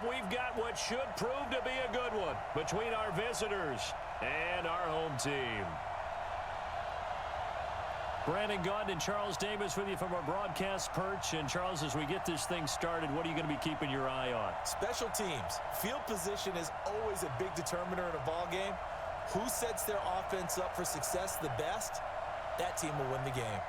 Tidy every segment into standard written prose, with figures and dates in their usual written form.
we've got what should prove to be a good one between our visitors and our home team. Brandon Gaudin and Charles Davis with you from our broadcast perch. And, Charles, as we get this thing started, what are you going to be keeping your eye on? Special teams. Field position is always a big determiner in a ball game. Who sets their offense up for success the best, that team will win the game.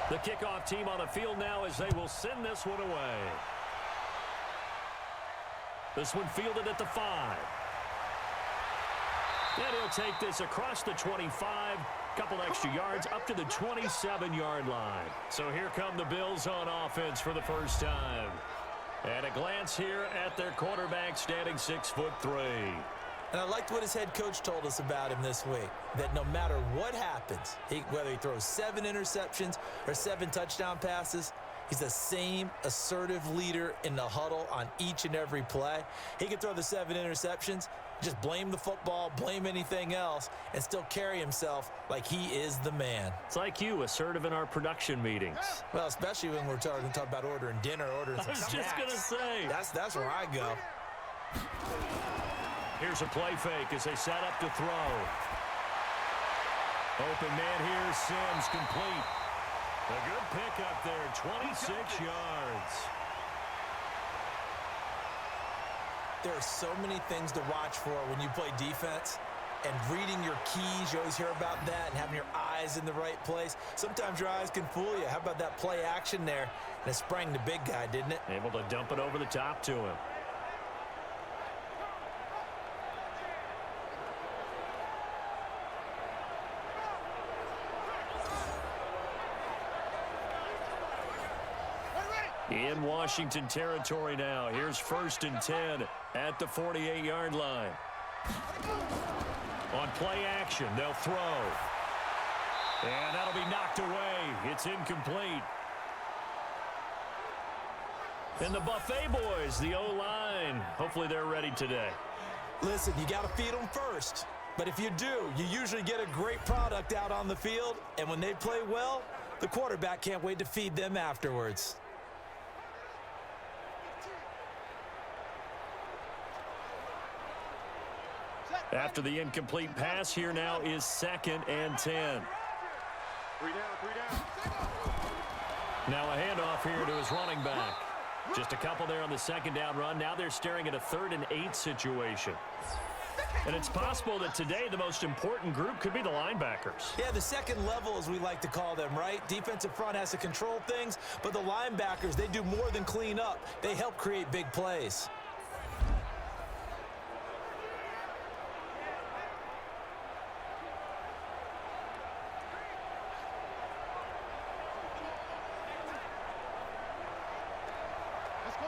The kickoff team on the field now as they will send this one away. This one fielded at the 5. And he'll take this across the 25. Couple extra yards up to the 27-yard line. So here come the Bills on offense for the first time. And a glance here at their quarterback standing 6'3". And I liked what his head coach told us about him this week, that no matter what happens, whether he throws 7 interceptions or 7 touchdown passes, he's the same assertive leader in the huddle on each and every play. He can throw the 7 interceptions, just blame the football, blame anything else, and still carry himself like he is the man. It's like you, assertive in our production meetings. Well, especially when we're talking about ordering dinner, ordering some snacks. I was just going to say. That's where I go. Here's a play fake as they set up to throw. Open man here, Sims, complete. A good pickup there, 26 yards. There are so many things to watch for when you play defense. And reading your keys, you always hear about that, and having your eyes in the right place. Sometimes your eyes can fool you. How about that play action there? And it sprang the big guy, didn't it? Able to dump it over the top to him. In Washington territory now. Here's 1st and 10 at the 48-yard line. On play action, they'll throw. And that'll be knocked away. It's incomplete. And the Buffet boys, the O-line, hopefully they're ready today. Listen, you got to feed them first. But if you do, you usually get a great product out on the field. And when they play well, the quarterback can't wait to feed them afterwards. After the incomplete pass, here now is 2nd and 10. 3 down. Now a handoff here to his running back. Just a couple there on the 2nd down run. Now they're staring at a 3rd and 8 situation. And it's possible that today the most important group could be the linebackers. Yeah, the second level, as we like to call them, right? Defensive front has to control things, but the linebackers, they do more than clean up. They help create big plays.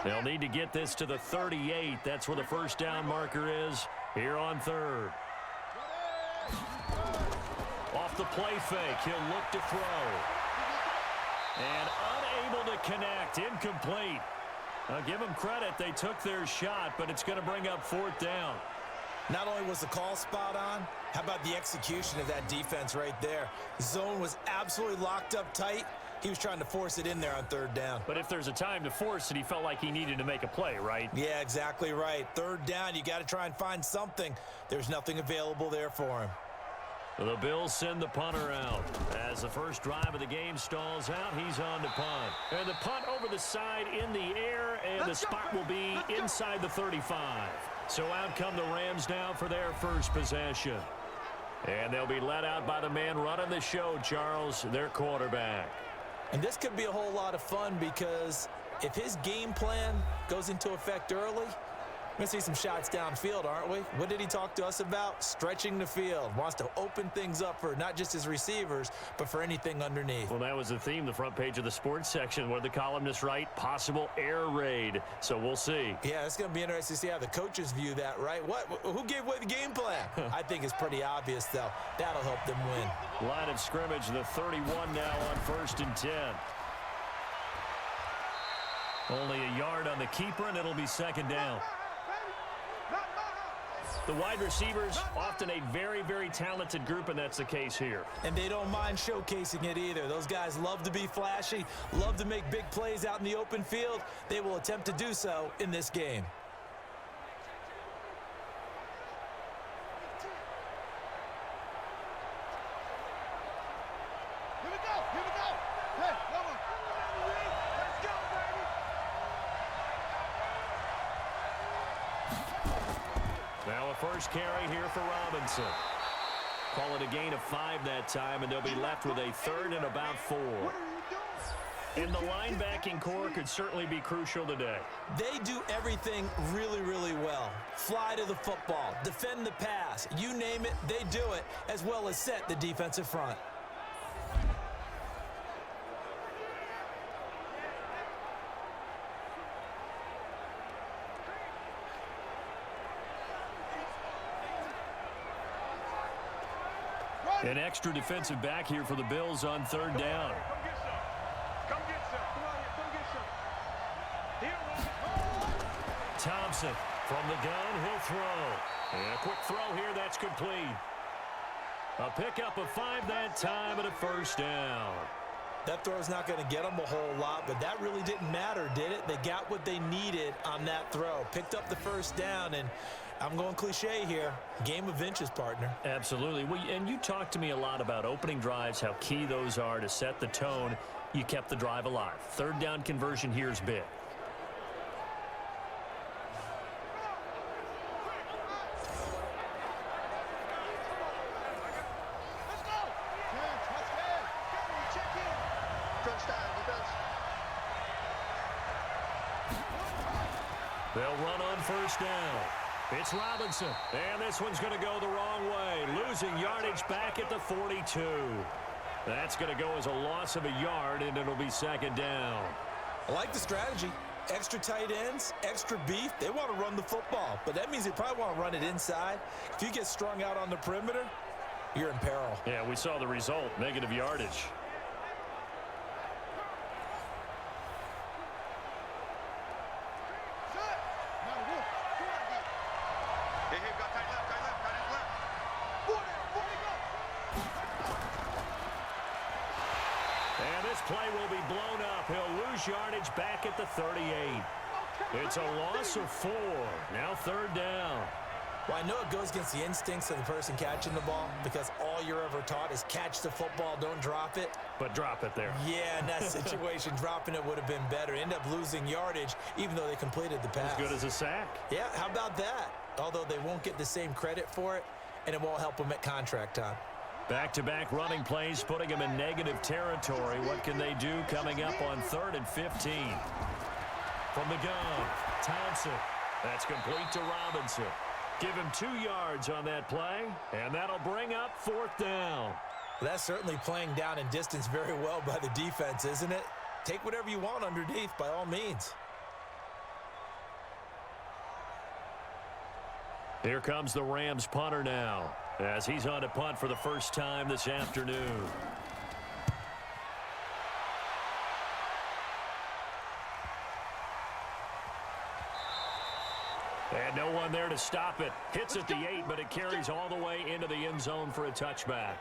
They'll need to get this to the 38. That's where the first down marker is here on 3rd. Off the play fake, he'll look to throw. And unable to connect, incomplete. I'll give them credit, they took their shot, but it's going to bring up 4th down. Not only was the call spot on, how about the execution of that defense right there? The zone was absolutely locked up tight. He was trying to force it in there on 3rd down. But if there's a time to force it, he felt like he needed to make a play, right? Yeah, exactly right. 3rd down, you got to try and find something. There's nothing available there for him. The Bills send the punter out. As the first drive of the game stalls out, he's on to punt. And the punt over the side in the air, and the spot will be inside the 35. So out come the Rams now for their first possession. And they'll be let out by the man running the show, Charles, their quarterback. And this could be a whole lot of fun because if his game plan goes into effect early, We're going to see some shots downfield, aren't we? What did he talk to us about? Stretching the field. Wants to open things up for not just his receivers, but for anything underneath. Well, that was the theme, the front page of the sports section, where the columnists write possible air raid. So we'll see. Yeah, it's going to be interesting to see how the coaches view that, right? Who gave away the game plan? I think it's pretty obvious, though. That'll help them win. Line of scrimmage, the 31 now on 1st and 10. Only a yard on the keeper, and it'll be 2nd down. The wide receivers, often a very, very talented group, and that's the case here. And they don't mind showcasing it either. Those guys love to be flashy, love to make big plays out in the open field. They will attempt to do so in this game. Here we go. Hey, come on. Let's go, baby. Now a first carry here for Robinson. Call it a gain of 5 that time, and they'll be left with a 3rd and about 4. What are you doing? And the linebacking core could certainly be crucial today. They do everything really, really well. Fly to the football, defend the pass, you name it, they do it, as well as set the defensive front. An extra defensive back here for the Bills on 3rd down. Come get some. Come on here. Come get some. Here. Thompson from the gun, he'll throw. And a quick throw here, that's complete. A pickup of 5 that time and a 1st down. That throw's not going to get them a whole lot, but that really didn't matter, did it? They got what they needed on that throw. Picked up the 1st down, and I'm going cliche here. Game of inches, partner. Absolutely. Well, and you talked to me a lot about opening drives, how key those are to set the tone. You kept the drive alive. 3rd down conversion here is big. Let's go. Check in. Touchdown, defense. They'll run on 1st down. It's Robinson, and this one's going to go the wrong way. Losing yardage back at the 42. That's going to go as a loss of a yard, and it'll be 2nd down. I like the strategy. Extra tight ends, extra beef. They want to run the football, but that means they probably want to run it inside. If you get strung out on the perimeter, you're in peril. Yeah, we saw the result, negative yardage. Hey, got tight left. And this play will be blown up. He'll lose yardage back at the 38. It's a loss of 4. Now 3rd down. Well, I know it goes against the instincts of the person catching the ball because all you're ever taught is catch the football, don't drop it. But drop it there. Yeah, in that situation, dropping it would have been better. End up losing yardage even though they completed the pass. As good as a sack. Yeah, how about that? Although they won't get the same credit for it, and it won't help them at contract time. Back-to-back running plays, putting them in negative territory. What can they do coming up on 3rd and 15? From the gun, Thompson. That's complete to Robinson. Give him 2 yards on that play, and that'll bring up 4th down. That's certainly playing down in distance very well by the defense, isn't it? Take whatever you want underneath by all means. Here comes the Rams punter now, as he's on to punt for the first time this afternoon. And no one there to stop it. Hits at the 8, but it carries all the way into the end zone for a touchback.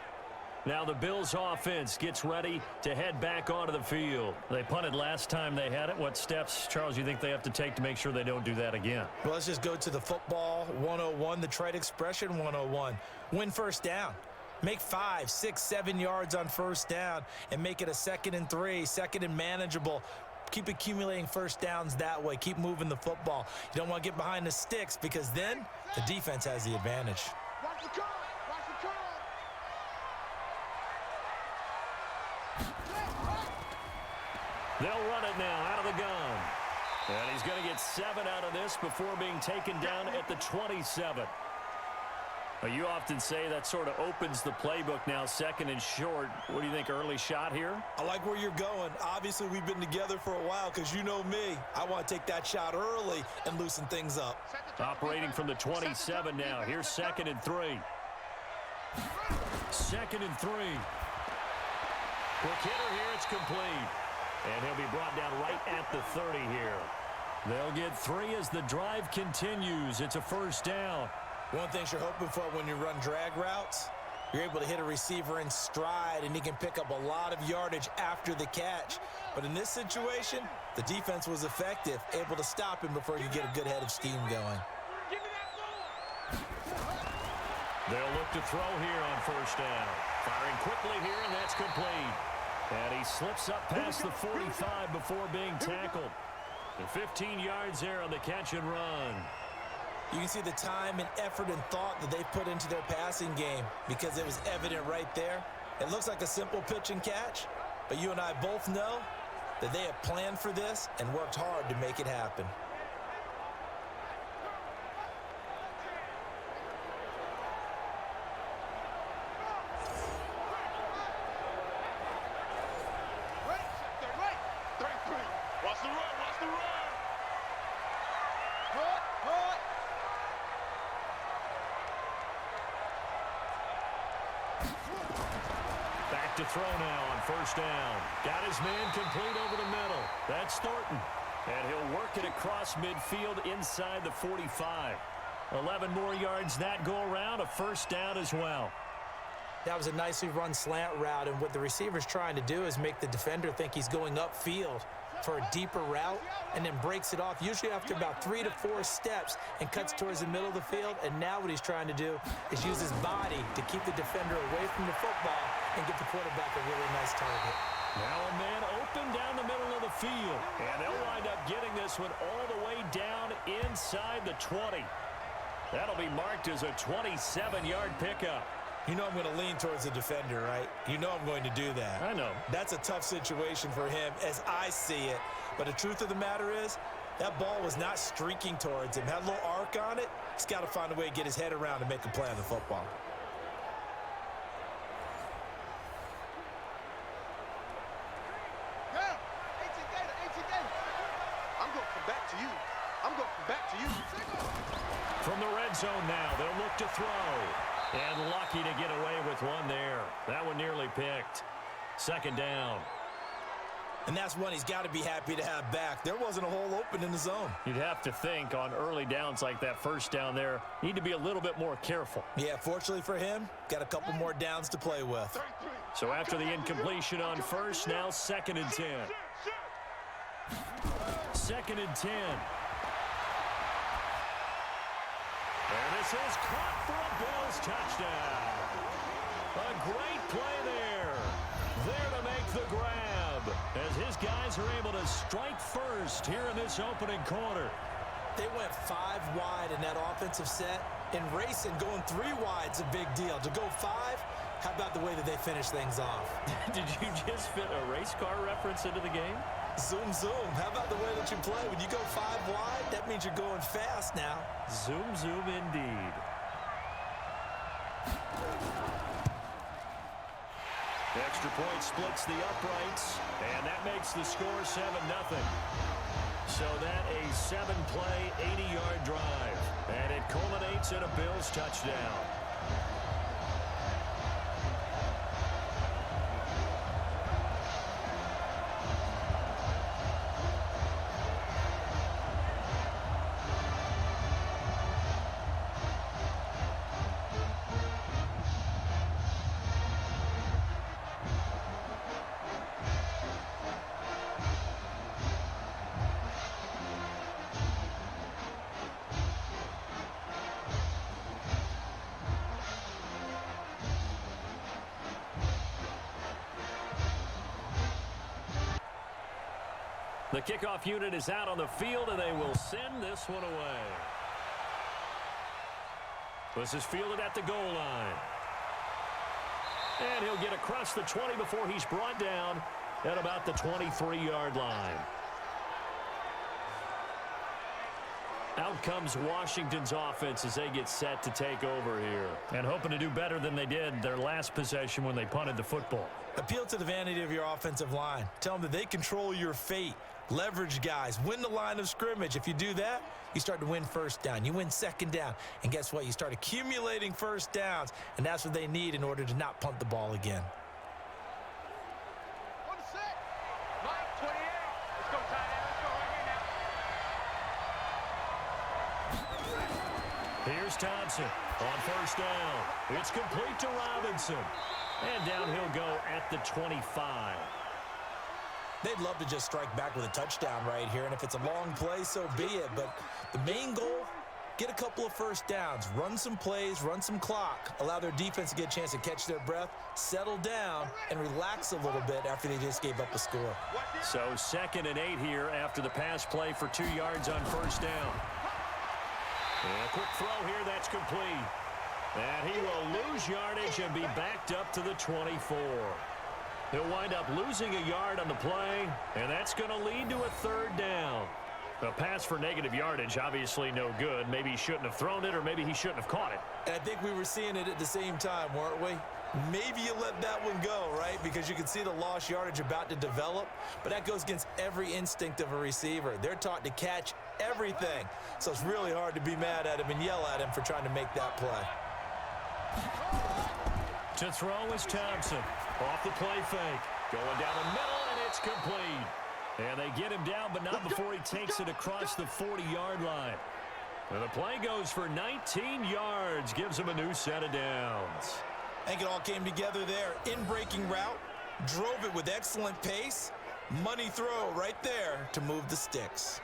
Now the Bills offense gets ready to head back onto the field. They punted last time they had it. What steps, Charles, you think they have to take to make sure they don't do that again? Well, let's just go to the football 101, the trite expression 101. Win 1st down. Make 5, 6, 7 yards on 1st down and make it a 2nd and 3, 2nd and manageable. Keep accumulating 1st downs that way. Keep moving the football. You don't want to get behind the sticks because then the defense has the advantage. Watch the curl. Watch the curl. They'll run it now out of the gun. And he's going to get 7 out of this before being taken down at the 27. Well, you often say that sort of opens the playbook now, 2nd and short. What do you think, early shot here? I like where you're going. Obviously, we've been together for a while because you know me. I want to take that shot early and loosen things up. Operating from the 27 now. Here's 2nd and 3. 2nd and 3. Quick hitter here. It's complete. And he'll be brought down right at the 30 here. They'll get 3 as the drive continues. It's a 1st down. One thing you're hoping for when you run drag routes, you're able to hit a receiver in stride, and he can pick up a lot of yardage after the catch. But in this situation, the defense was effective, able to stop him before you get a good head of steam going. They'll look to throw here on 1st down. Firing quickly here, and that's complete. And he slips up past the 45 before being tackled. And 15 yards there on the catch and run. You can see the time and effort and thought that they put into their passing game because it was evident right there. It looks like a simple pitch and catch, but you and I both know that they have planned for this and worked hard to make it happen. To throw now on 1st down. Got his man complete over the middle. That's Thornton. And he'll work it across midfield inside the 45. 11 more yards that go around. A 1st down as well. That was a nicely run slant route, and what the receiver's trying to do is make the defender think he's going upfield for a deeper route and then breaks it off, usually after about 3 to 4 steps, and cuts towards the middle of the field. And now what he's trying to do is use his body to keep the defender away from the football and get the quarterback a really nice target. Now a man open down the middle of the field, and they'll wind up getting this one all the way down inside the 20. That'll be marked as a 27-yard pickup. You know I'm going to lean towards the defender, right? You know I'm going to do that. I know. That's a tough situation for him as I see it. But the truth of the matter is, that ball was not streaking towards him. Had a little arc on it. He's got to find a way to get his head around and make a play on the football. From the red zone now, they'll look to throw. And lucky to get away with one there. That one nearly picked. 2nd down. And that's one he's got to be happy to have back. There wasn't a hole open in the zone. You'd have to think on early downs like that 1st down there, need to be a little bit more careful. Yeah, fortunately for him, got a couple more downs to play with. So after the incompletion on 1st, now 2nd and 10. 2nd and 10. And this is caught for a Bills touchdown. A great play there. There to make the grab as his guys are able to strike first here in this opening quarter. They went 5 wide in that offensive set. In racing, going 3 wide's a big deal. To go 5, how about the way that they finish things off? Did you just fit a race car reference into the game? Zoom, zoom. How about the way that you play? When you go 5 wide, that means you're going fast now. Zoom, zoom indeed. Extra point splits the uprights, and that makes the score 7-0. So that a 7-play, 80-yard drive, and it culminates in a Bills touchdown. The kickoff unit is out on the field, and they will send this one away. This is fielded at the goal line. And he'll get across the 20 before he's brought down at about the 23-yard line. Out comes Washington's offense as they get set to take over here. And hoping to do better than they did their last possession when they punted the football. Appeal to the vanity of your offensive line. Tell them that they control your fate. Leverage guys. Win the line of scrimmage. If you do that, you start to win first down. You win second down. And guess what? You start accumulating first downs. And that's what they need in order to not punt the ball again. On the set. Line 28. Let's go, tight end. Let's go right here now. Here's Thompson on first down. It's complete to Robinson. And down he'll go at the 25. They'd love to just strike back with a touchdown right here, and if it's a long play, so be it. But the main goal, get a couple of first downs, run some plays, run some clock, allow their defense to get a chance to catch their breath, settle down, and relax a little bit after they just gave up a score. So 2nd and 8 here after the pass play for 2 yards on first down. And a quick throw here, that's complete. And he will lose yardage and be backed up to the 24. He'll wind up losing a yard on the play, and that's going to lead to a 3rd down. A pass for negative yardage, obviously no good. Maybe he shouldn't have thrown it, or maybe he shouldn't have caught it. And I think we were seeing it at the same time, weren't we? Maybe you let that one go, right? Because you can see the lost yardage about to develop, but that goes against every instinct of a receiver. They're taught to catch everything, so it's really hard to be mad at him and yell at him for trying to make that play. To throw is Thompson. Off the play fake. Going down the middle, and it's complete. And they get him down, but not before he takes it across the 40-yard line. And the play goes for 19 yards. Gives him a new set of downs. I think it all came together there. In-breaking route. Drove it with excellent pace. Money throw right there to move the sticks.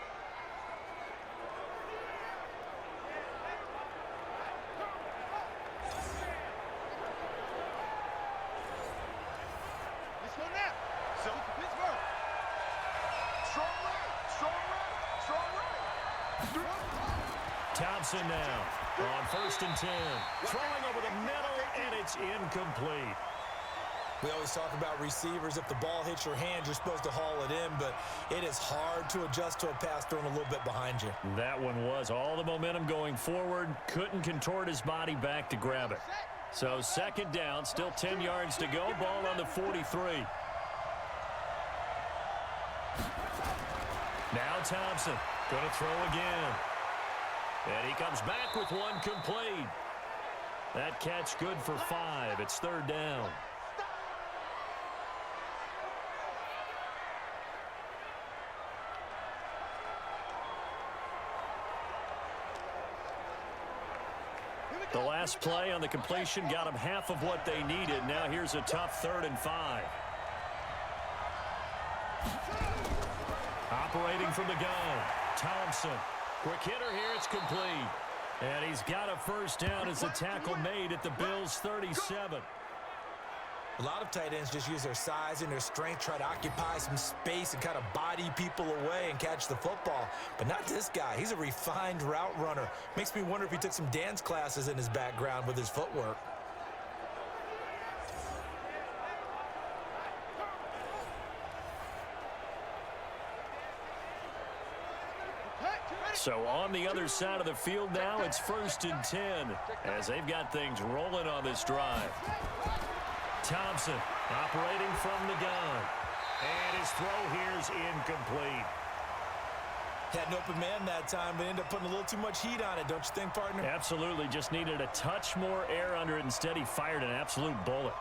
Thompson now on 1st and 10. Throwing over the middle, and it's incomplete. We always talk about receivers. If the ball hits your hand, you're supposed to haul it in, but it is hard to adjust to a pass thrown a little bit behind you. That one was all the momentum going forward. Couldn't contort his body back to grab it. So 2nd down, still 10 yards to go. Ball on the 43. Now Thompson going to throw again. And he comes back with one complete. That catch good for 5. It's 3rd down. The last play on the completion got them half of what they needed. Now here's a tough 3rd and 5. Operating from the gun, Thompson. Quick hitter here, it's complete. And he's got a first down as the tackle made at the Bills' 37. A lot of tight ends just use their size and their strength, try to occupy some space and kind of body people away and catch the football. But not this guy. He's a refined route runner. Makes me wonder if he took some dance classes in his background with his footwork. So on the other side of the field now, it's 1st and 10 as they've got things rolling on this drive. Thompson operating from the gun. And his throw here is incomplete. Had an open man that time, but ended up putting a little too much heat on it, don't you think, partner? Absolutely. Just needed a touch more air under it. Instead, he fired an absolute bullet.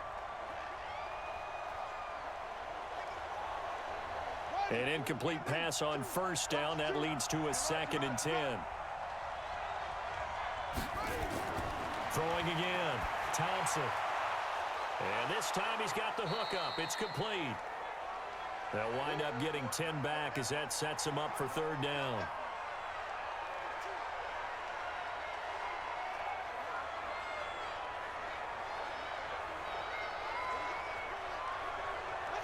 An incomplete pass on first down. That leads to a 2nd and 10. Throwing again. Thompson. And this time he's got the hook up. It's complete. They'll wind up getting 10 back as that sets him up for 3rd down.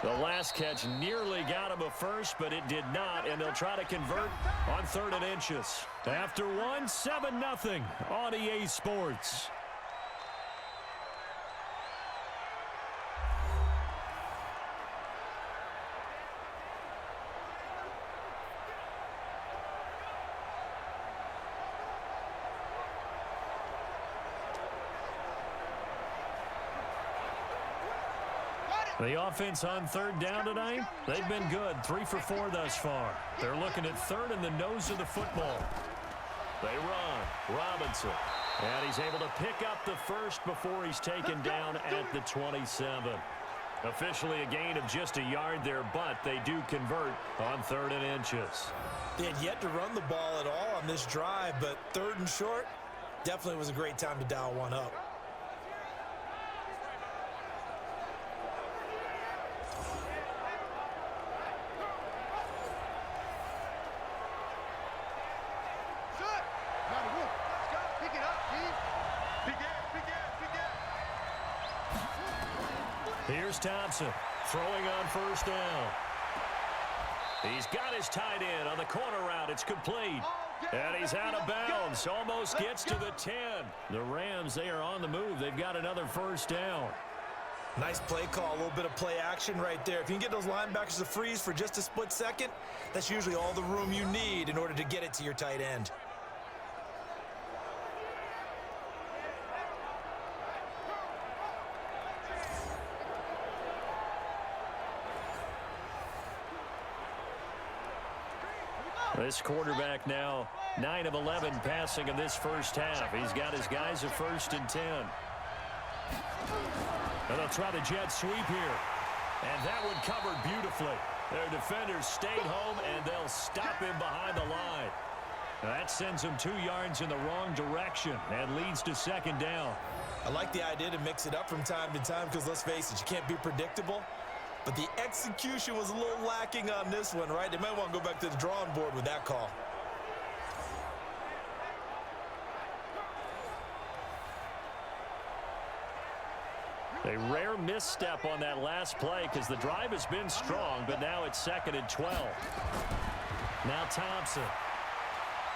The last catch nearly got him a first, but it did not, and they'll try to convert on 3rd and inches. After one, 7-0 on EA Sports. The offense on third down tonight, they've been good. 3 for 4 thus far. They're looking at third in the nose of the football. They run. Robinson. And he's able to pick up the first before he's taken down at the 27. Officially a gain of just a yard there, but they do convert on 3rd and inches. They had yet to run the ball at all on this drive, but 3rd and short definitely was a great time to dial one up. Here's Thompson throwing on 1st down. He's got his tight end on the corner route. It's complete. And he's out of bounds. Almost gets to the 10. The Rams, they are on the move. They've got another 1st down. Nice play call, a little bit of play action right there. If you can get those linebackers to freeze for just a split second, that's usually all the room you need in order to get it to your tight end. This quarterback now 9 of 11 passing in this first half. He's got his guys at 1st and 10. And they'll try the jet sweep here. And that one covered beautifully. Their defenders stayed home, and they'll stop him behind the line. That sends him 2 yards in the wrong direction and leads to 2nd down. I like the idea to mix it up from time to time because, let's face it, you can't be predictable. But the execution was a little lacking on this one, right? They might want to go back to the drawing board with that call. A rare misstep on that last play because the drive has been strong, but now it's 2nd and 12. Now Thompson.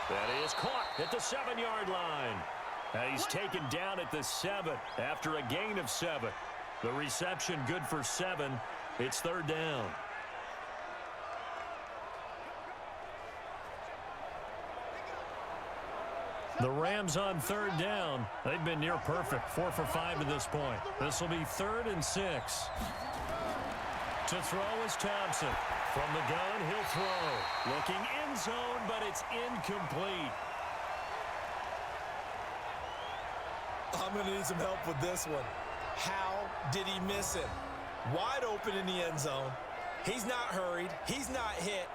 That is caught at the 7-yard line. And he's taken down at the 7 after a gain of 7. The reception good for 7. It's 3rd down. The Rams on 3rd down. They've been near perfect. 4 for 5 to this point. This will be 3rd and 6. To throw is Thompson. From the gun, he'll throw. Looking end zone, but it's incomplete. I'm going to need some help with this one. How did he miss it? Wide open in the end zone. He's not hurried. He's not hit.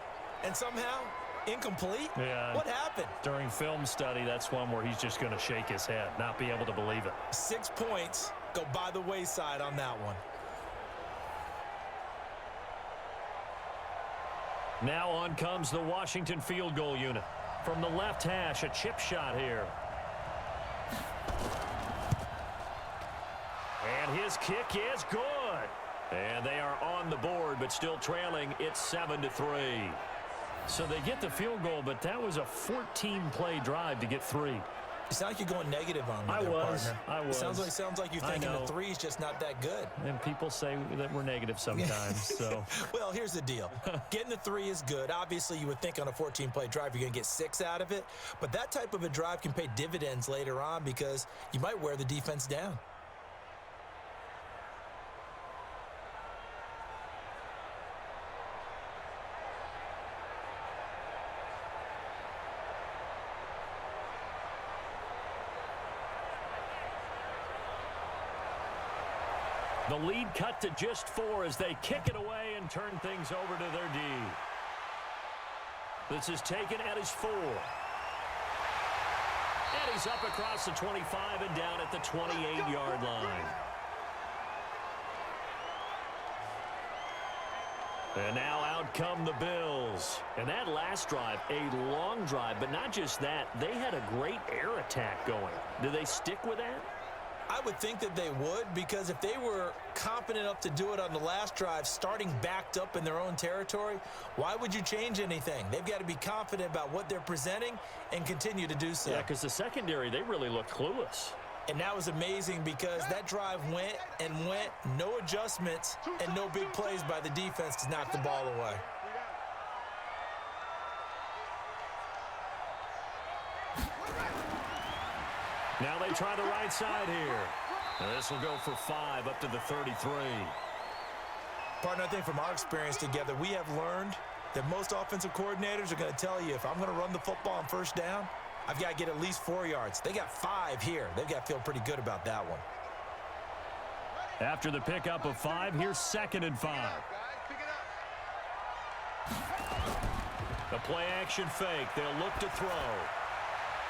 And somehow, incomplete? Yeah. What happened? During film study, that's one where he's just going to shake his head, not be able to believe it. 6 points go by the wayside on that one. Now on comes the Washington field goal unit. From the left hash, a chip shot here. And his kick is good. And they are on the board, but still trailing. It's 7-3. So they get the field goal, but that was a 14-play drive to get 3. You sound like you're going negative on me, partner. I was. Sounds like you're thinking the 3 is just not that good. And people say that we're negative sometimes. So. Well, here's the deal. Getting the 3 is good. Obviously, you would think on a 14-play drive you're going to get 6 out of it. But that type of a drive can pay dividends later on because you might wear the defense down. The lead cut to just 4 as they kick it away and turn things over to their D. This is taken at his 4. And he's up across the 25 and down at the 28-yard line. And now out come the Bills. And that last drive, a long drive, but not just that, they had a great air attack going. Do they stick with that? I would think that they would, because if they were confident enough to do it on the last drive, starting backed up in their own territory, why would you change anything? They've got to be confident about what they're presenting and continue to do so. Yeah, because the secondary, they really looked clueless. And that was amazing because that drive went and went, no adjustments, and no big plays by the defense to knock the ball away. Now they try the right side here. And this will go for 5 up to the 33. Partner, I think from our experience together, we have learned that most offensive coordinators are going to tell you, if I'm going to run the football on first down, I've got to get at least 4 yards. They got 5 here. They've got to feel pretty good about that one. After the pickup of 5, here's 2nd and 5. The play action fake. They'll look to throw.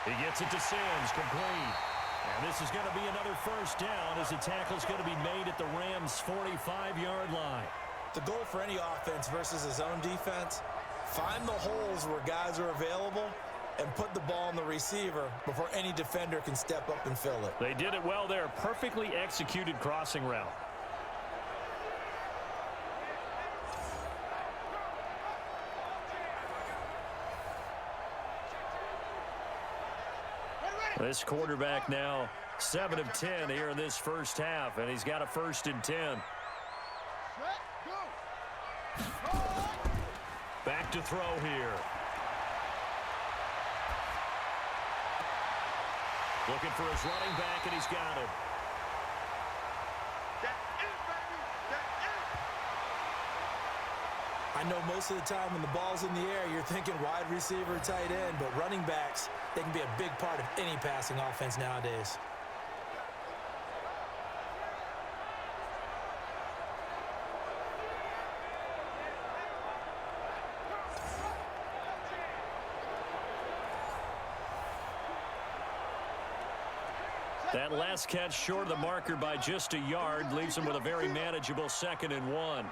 He gets it to Sims, complete. And this is going to be another first down as the tackle's going to be made at the Rams' 45-yard line. The goal for any offense versus his own defense, find the holes where guys are available and put the ball on the receiver before any defender can step up and fill it. They did it well there. Perfectly executed crossing route. This quarterback now 7 of 10 here in this first half, and he's got a 1st and 10. Back to throw here. Looking for his running back, and he's got it. I know most of the time when the ball's in the air, you're thinking wide receiver, tight end, but running backs, they can be a big part of any passing offense nowadays. That last catch short of the marker by just a yard leaves him with a very manageable 2nd and 1.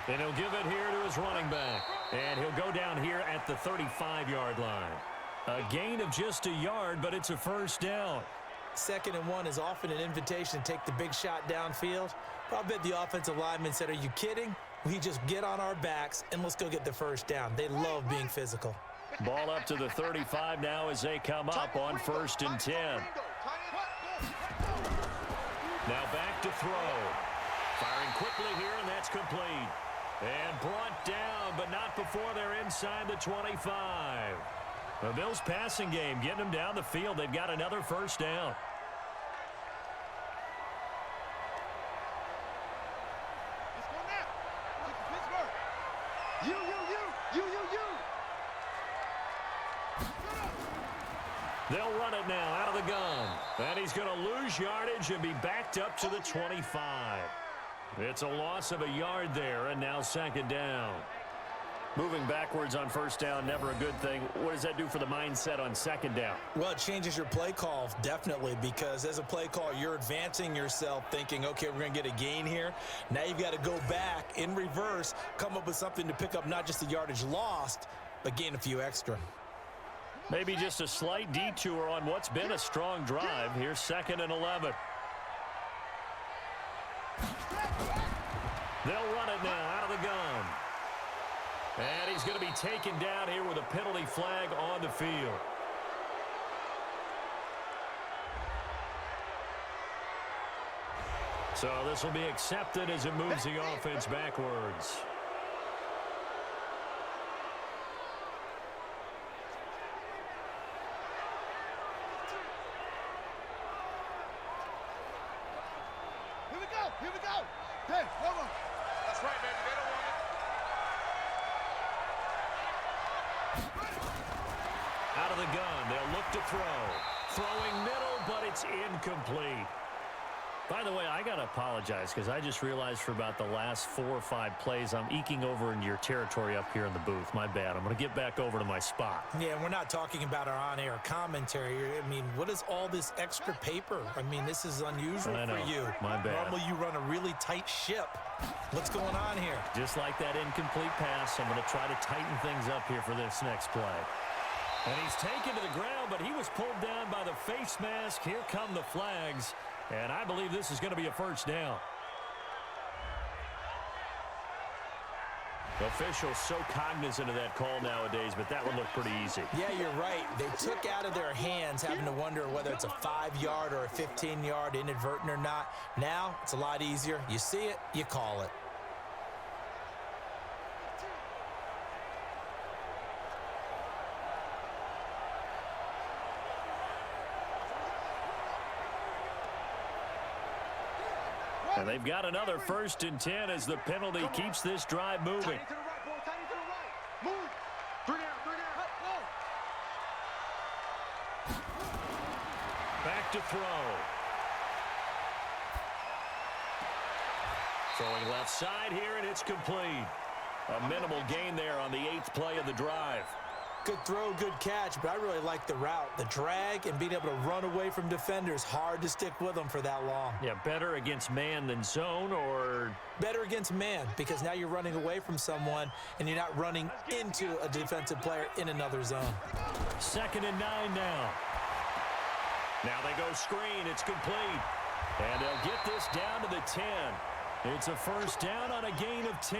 And he'll give it here to his running back. And he'll go down here at the 35-yard line. A gain of just a yard, but it's a first down. 2nd and 1 is often an invitation to take the big shot downfield. But I bet the offensive lineman said, are you kidding? We just get on our backs and let's go get the first down. They love being physical. Ball up to the 35 now as they come up on 1st and 10. Now back to throw. Firing quickly here, and that's complete. And brought down, but not before they're inside the 25. The Bills' passing game getting them down the field. They've got another first down. They'll run it now out of the gun. And he's going to lose yardage and be backed up to the 25. It's a loss of a yard there, and now 2nd down. Moving backwards on first down, never a good thing. What does that do for the mindset on 2nd down? Well, it changes your play call, definitely, because as a play call, you're advancing yourself thinking, okay, we're going to get a gain here. Now you've got to go back in reverse, come up with something to pick up not just the yardage lost, but gain a few extra. Maybe just a slight detour on what's been a strong drive. Here's 2nd and 11. They'll run it now out of the gun. And he's going to be taken down here with a penalty flag on the field. So this will be accepted as it moves the offense backwards. Here we go. Hey, come on. That's right, baby. They don't want it. Out of the gun, they'll look to throw. Throwing middle, but it's incomplete. By the way, I got to apologize because I just realized for about the last 4 or 5 plays, I'm eking over into your territory up here in the booth. My bad. I'm going to get back over to my spot. Yeah, we're not talking about our on-air commentary. I mean, what is all this extra paper? I mean, this is unusual for you. My bad. Normally, you run a really tight ship. What's going on here? Just like that incomplete pass, I'm going to try to tighten things up here for this next play. And he's taken to the ground, but he was pulled down by the face mask. Here come the flags. And I believe this is going to be a first down. Officials so cognizant of that call nowadays, but that would look pretty easy. Yeah, you're right. They took out of their hands having to wonder whether it's a 5-yard or a 15-yard inadvertent or not. Now, it's a lot easier. You see it, you call it. And they've got another 1st and 10 as the penalty keeps this drive moving. Move. 3 down. Back to throw. Throwing left side here, and it's complete. A minimal gain there on the 8th play of the drive. Good throw, good catch, but I really like the route. The drag and being able to run away from defenders, hard to stick with them for that long. Yeah, better against man than zone, or? Better against man, because now you're running away from someone and you're not running into a defensive player in another zone. 2nd and 9 now. Now they go screen. It's complete. And they'll get this down to the 10. It's a 1st down on a gain of 10.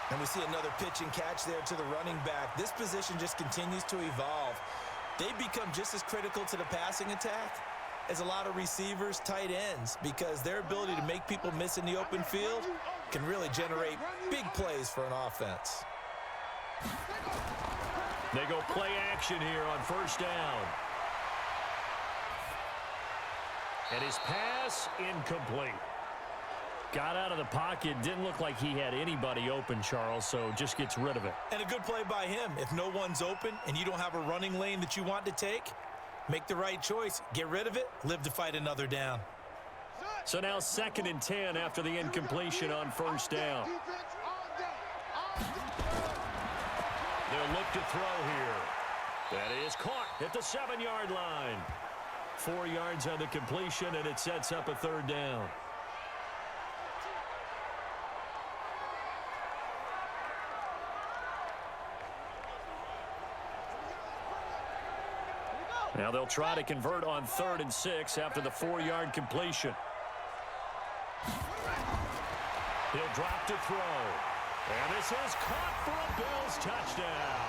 And we see another pitch and catch there to the running back. This position just continues to evolve. They become just as critical to the passing attack as a lot of receivers, tight ends, because their ability to make people miss in the open field can really generate big plays for an offense. They go play action here on 1st down. And his pass incomplete. Got out of the pocket. Didn't look like he had anybody open, Charles, so just gets rid of it. And a good play by him. If no one's open and you don't have a running lane that you want to take, make the right choice. Get rid of it. Live to fight another down. So now 2nd and 10 after the incompletion on 1st down. They'll look to throw here. That is caught at the 7-yard line. 4 yards on the completion, and it sets up a 3rd down. Now they'll try to convert on 3rd and 6 after the 4-yard completion. He'll drop to throw. And this is caught for a Bills touchdown.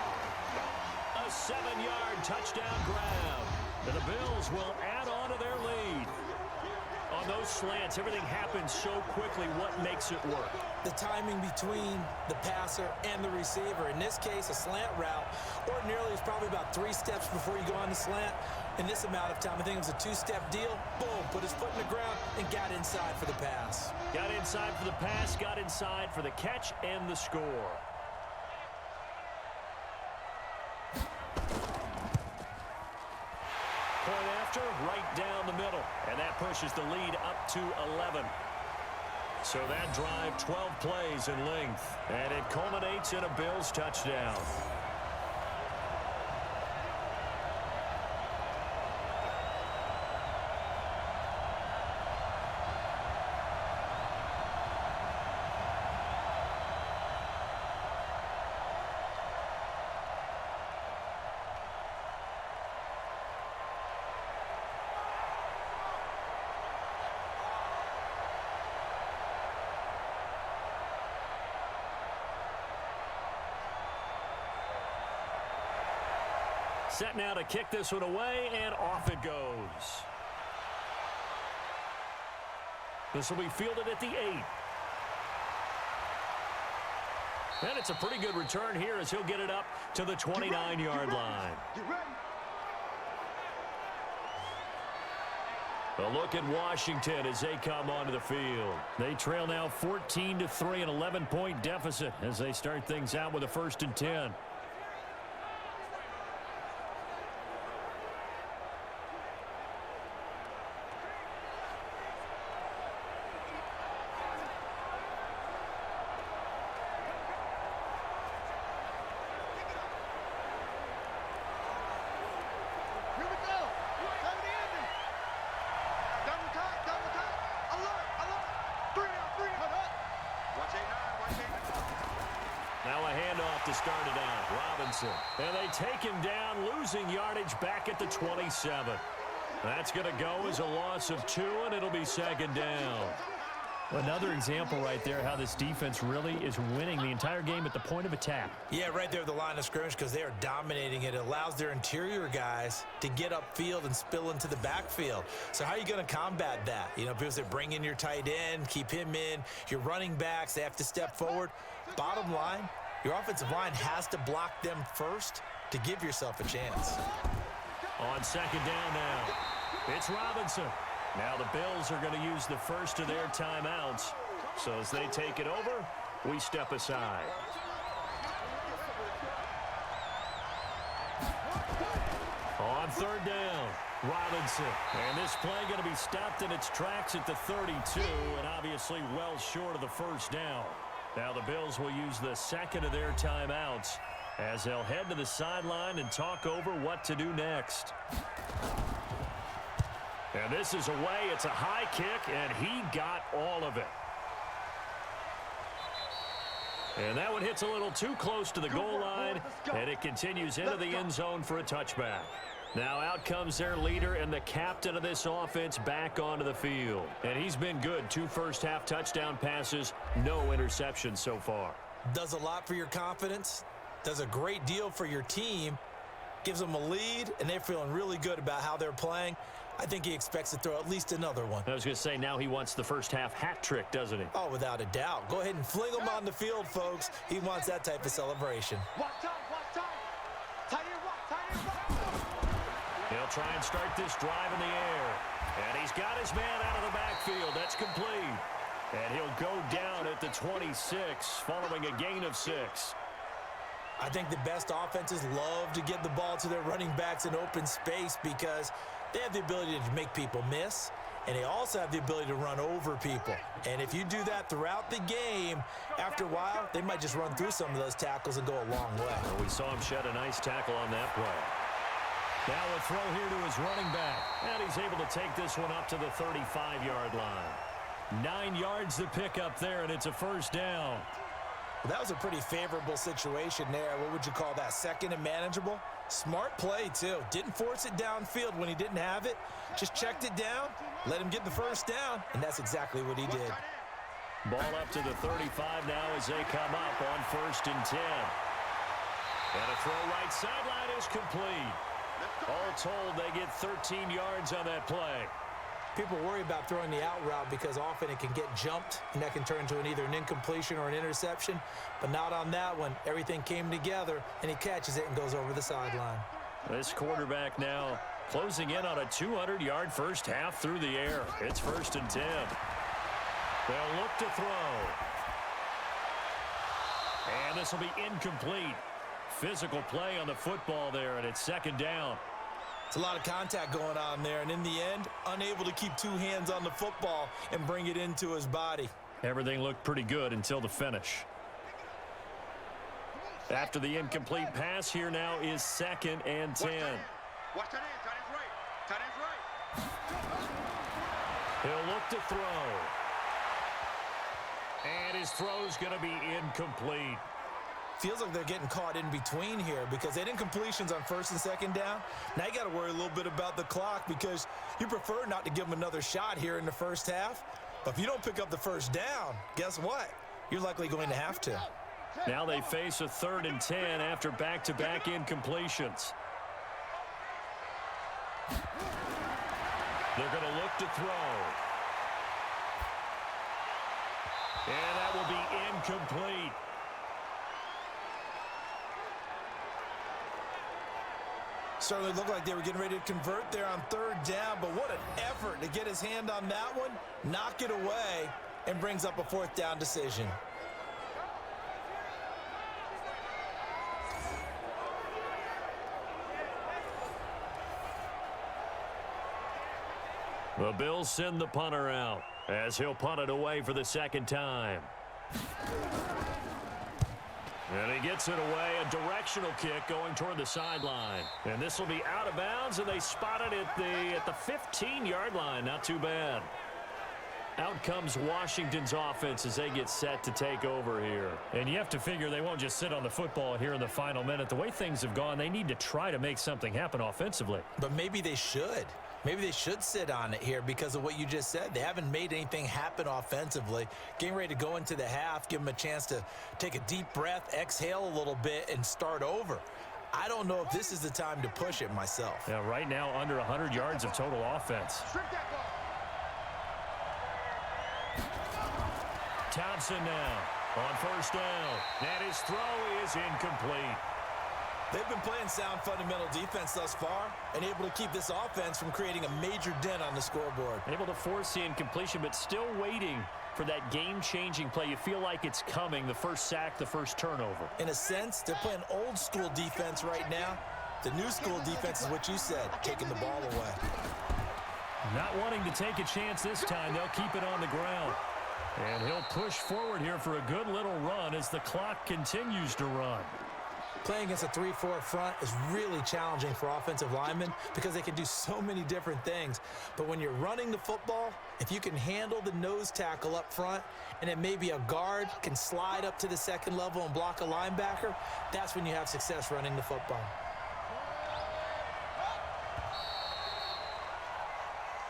A 7-yard touchdown grab. And the Bills will add on to their lead. On those slants, everything happens so quickly. What makes it work? The timing between the passer and the receiver. In this case, a slant route. Ordinarily, it's probably about 3 steps before you go on the slant. In this amount of time, I think it was a 2-step deal. Boom, put his foot in the ground and got inside for the pass. Got inside for the pass, got inside for the catch and the score. Point after, right down the middle. And that pushes the lead up to 11. So that drive, 12 plays in length. And it culminates in a Bills touchdown. Set now to kick this one away, and off it goes. This will be fielded at the 8. And it's a pretty good return here as he'll get it up to the 29-yard line. A look at Washington as they come onto the field. They trail now 14-3, an 11-point deficit as they start things out with a 1st and 10. Now a handoff to start it out. Robinson. And they take him down, losing yardage back at the 27. That's going to go as a loss of 2, and it'll be 2nd down. Another example right there how this defense really is winning the entire game at the point of attack. Yeah, right there at the line of scrimmage because they are dominating it. It allows their interior guys to get upfield and spill into the backfield. So how are you going to combat that? You know, because they bring in your tight end, keep him in. Your running backs, they have to step forward. Bottom line, your offensive line has to block them first to give yourself a chance. On 2nd down now, it's Robinson. Now the Bills are going to use the first of their timeouts. So as they take it over, we step aside. On third down, Robinson. And this play going to be stopped in its tracks at the 32, and obviously well short of the first down. Now the Bills will use the second of their timeouts as they'll head to the sideline and talk over what to do next. And this is away. It's a high kick, and he got all of it. And that one hits a little too close to the goal line, and it continues into the end zone for a touchback. Now out comes their leader and the captain of this offense back onto the field. And he's been good. 2 first-half touchdown passes, no interceptions so far. Does a lot for your confidence, does a great deal for your team, gives them a lead, and they're feeling really good about how they're playing. I think he expects to throw at least another one. I was going to say, now he wants the first-half hat trick, doesn't he? Oh, without a doubt. Go ahead and fling him on the field, folks. He wants that type of celebration. He'll try and start this drive in the air. And he's got his man out of the backfield. That's complete. And he'll go down at the 26 following a gain of 6. I think the best offenses love to get the ball to their running backs in open space because they have the ability to make people miss, and they also have the ability to run over people. And if you do that throughout the game, after a while, they might just run through some of those tackles and go a long way. Well, we saw him shed a nice tackle on that play. Now a throw here to his running back, and he's able to take this one up to the 35-yard line. 9 yards to pick up there, and it's a first down. Well, that was a pretty favorable situation there. What would you call that? Second and manageable? Smart play, too. Didn't force it downfield when he didn't have it. Just checked it down, let him get the first down, and that's exactly what he did. Ball up to the 35 now as they come up on 1st and 10. And a throw right sideline is complete. All told, they get 13 yards on that play. People worry about throwing the out route because often it can get jumped, and that can turn into either an incompletion or an interception. But not on that one. Everything came together, and he catches it and goes over the sideline. This quarterback now closing in on a 200-yard first half through the air. It's 1st and 10. They'll look to throw. And this will be incomplete. Physical play on the football there, and it's 2nd down. It's a lot of contact going on there, and in the end, unable to keep 2 hands on the football and bring it into his body. Everything looked pretty good until the finish. After the incomplete pass, here now is 2nd and 10. Watch that end. Tight end's right. Tight end's right. He'll look to throw. And his throw's going to be incomplete. Feels like they're getting caught in between here because they had incompletions on 1st and 2nd down. Now you got to worry a little bit about the clock because you prefer not to give them another shot here in the first half. But if you don't pick up the first down, guess what? You're likely going to have to. Now they face a 3rd and 10 after back-to-back incompletions. They're going to look to throw. And that will be incomplete. Certainly looked like they were getting ready to convert there on 3rd down, but what an effort to get his hand on that one, knock it away, and brings up a 4th down decision. The Bills send the punter out as he'll punt it away for the 2nd time. And he gets it away, a directional kick going toward the sideline. And this will be out of bounds, and they spot it at the 15-yard line. Not too bad. Out comes Washington's offense as they get set to take over here. And you have to figure they won't just sit on the football here in the final minute. The way things have gone, they need to try to make something happen offensively. But maybe they should. Maybe they should sit on it here because of what you just said. They haven't made anything happen offensively. Getting ready to go into the half, give them a chance to take a deep breath, exhale a little bit, and start over. I don't know if this is the time to push it myself. Yeah, right now under 100 yards of total offense. Thompson now on 1st down. And his throw is incomplete. They've been playing sound fundamental defense thus far and able to keep this offense from creating a major dent on the scoreboard. Able to force the incompletion, but still waiting for that game-changing play. You feel like it's coming, the first sack, the first turnover. In a sense, they're playing old-school defense right now. The new school defense is what you said, taking the ball away. Not wanting to take a chance this time. They'll keep it on the ground. And he'll push forward here for a good little run as the clock continues to run. Playing against a 3-4 front is really challenging for offensive linemen because they can do so many different things. But when you're running the football, if you can handle the nose tackle up front and then maybe a guard can slide up to the second level and block a linebacker, that's when you have success running the football.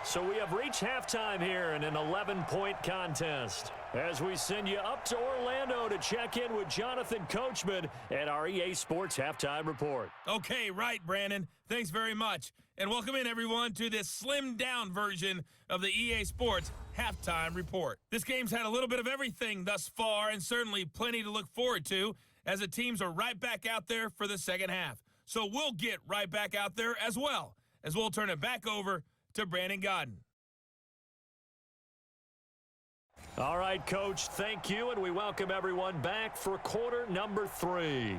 So we have reached halftime here in an 11-point contest. As we send you up to Orlando to check in with Jonathan Coachman at our EA Sports Halftime Report. Okay, right, Brandon. Thanks very much. And welcome in, everyone, to this slimmed-down version of the EA Sports Halftime Report. This game's had a little bit of everything thus far, and certainly plenty to look forward to, as the teams are right back out there for the second half. So we'll get right back out there as well, as we'll turn it back over to Brandon Godden. All right, Coach, thank you, and we welcome everyone back for quarter number 3.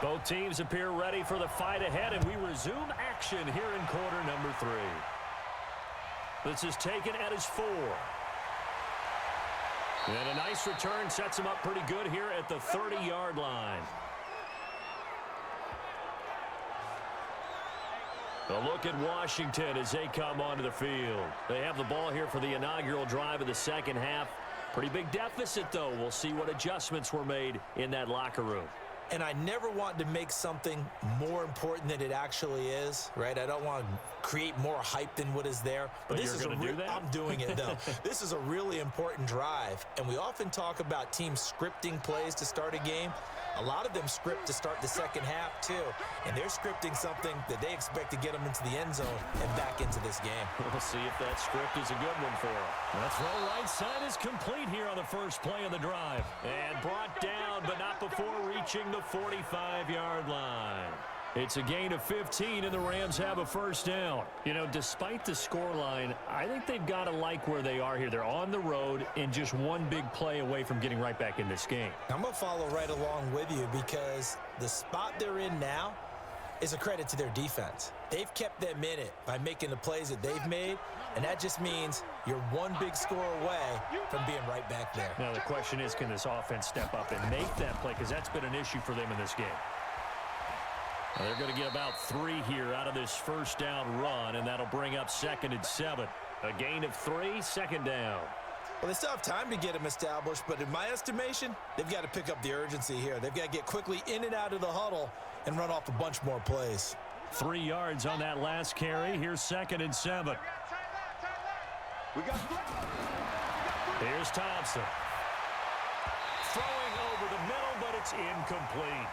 Both teams appear ready for the fight ahead, and we resume action here in quarter number 3. This is taken at his 4. And a nice return sets him up pretty good here at the 30-yard line. A look at Washington as they come onto the field. They have the ball here for the inaugural drive of the second half. Pretty big deficit, though. We'll see what adjustments were made in that locker room. And I never want to make something more important than it actually is, right? I don't want to create more hype than what is there. But this is do that? I'm doing it, though. This is a really important drive. And we often talk about teams scripting plays to start a game. A lot of them script to start the second half, too. And they're scripting something that they expect to get them into the end zone and back into this game. We'll see if that script is a good one for them. The throw right side is complete here on the first play of the drive. And brought down, but not before reaching the 45-yard line. It's a gain of 15, and the Rams have a first down. You know, despite the scoreline, I think they've got to like where they are here. They're on the road and just one big play away from getting right back in this game. I'm going to follow right along with you because the spot they're in now is a credit to their defense. They've kept them in it by making the plays that they've made, and that just means you're one big score away from being right back there. Now, the question is, can this offense step up and make that play? Because that's been an issue for them in this game. Now, they're going to get about 3 here out of this first down run, and that'll bring up 2nd and 7. A gain of 3, second down. Well, they still have time to get them established, but in my estimation, they've got to pick up the urgency here. They've got to get quickly in and out of the huddle and run off a bunch more plays. 3 yards on that last carry. Here's 2nd and 7. Here's Thompson. Throwing over the middle, but it's incomplete.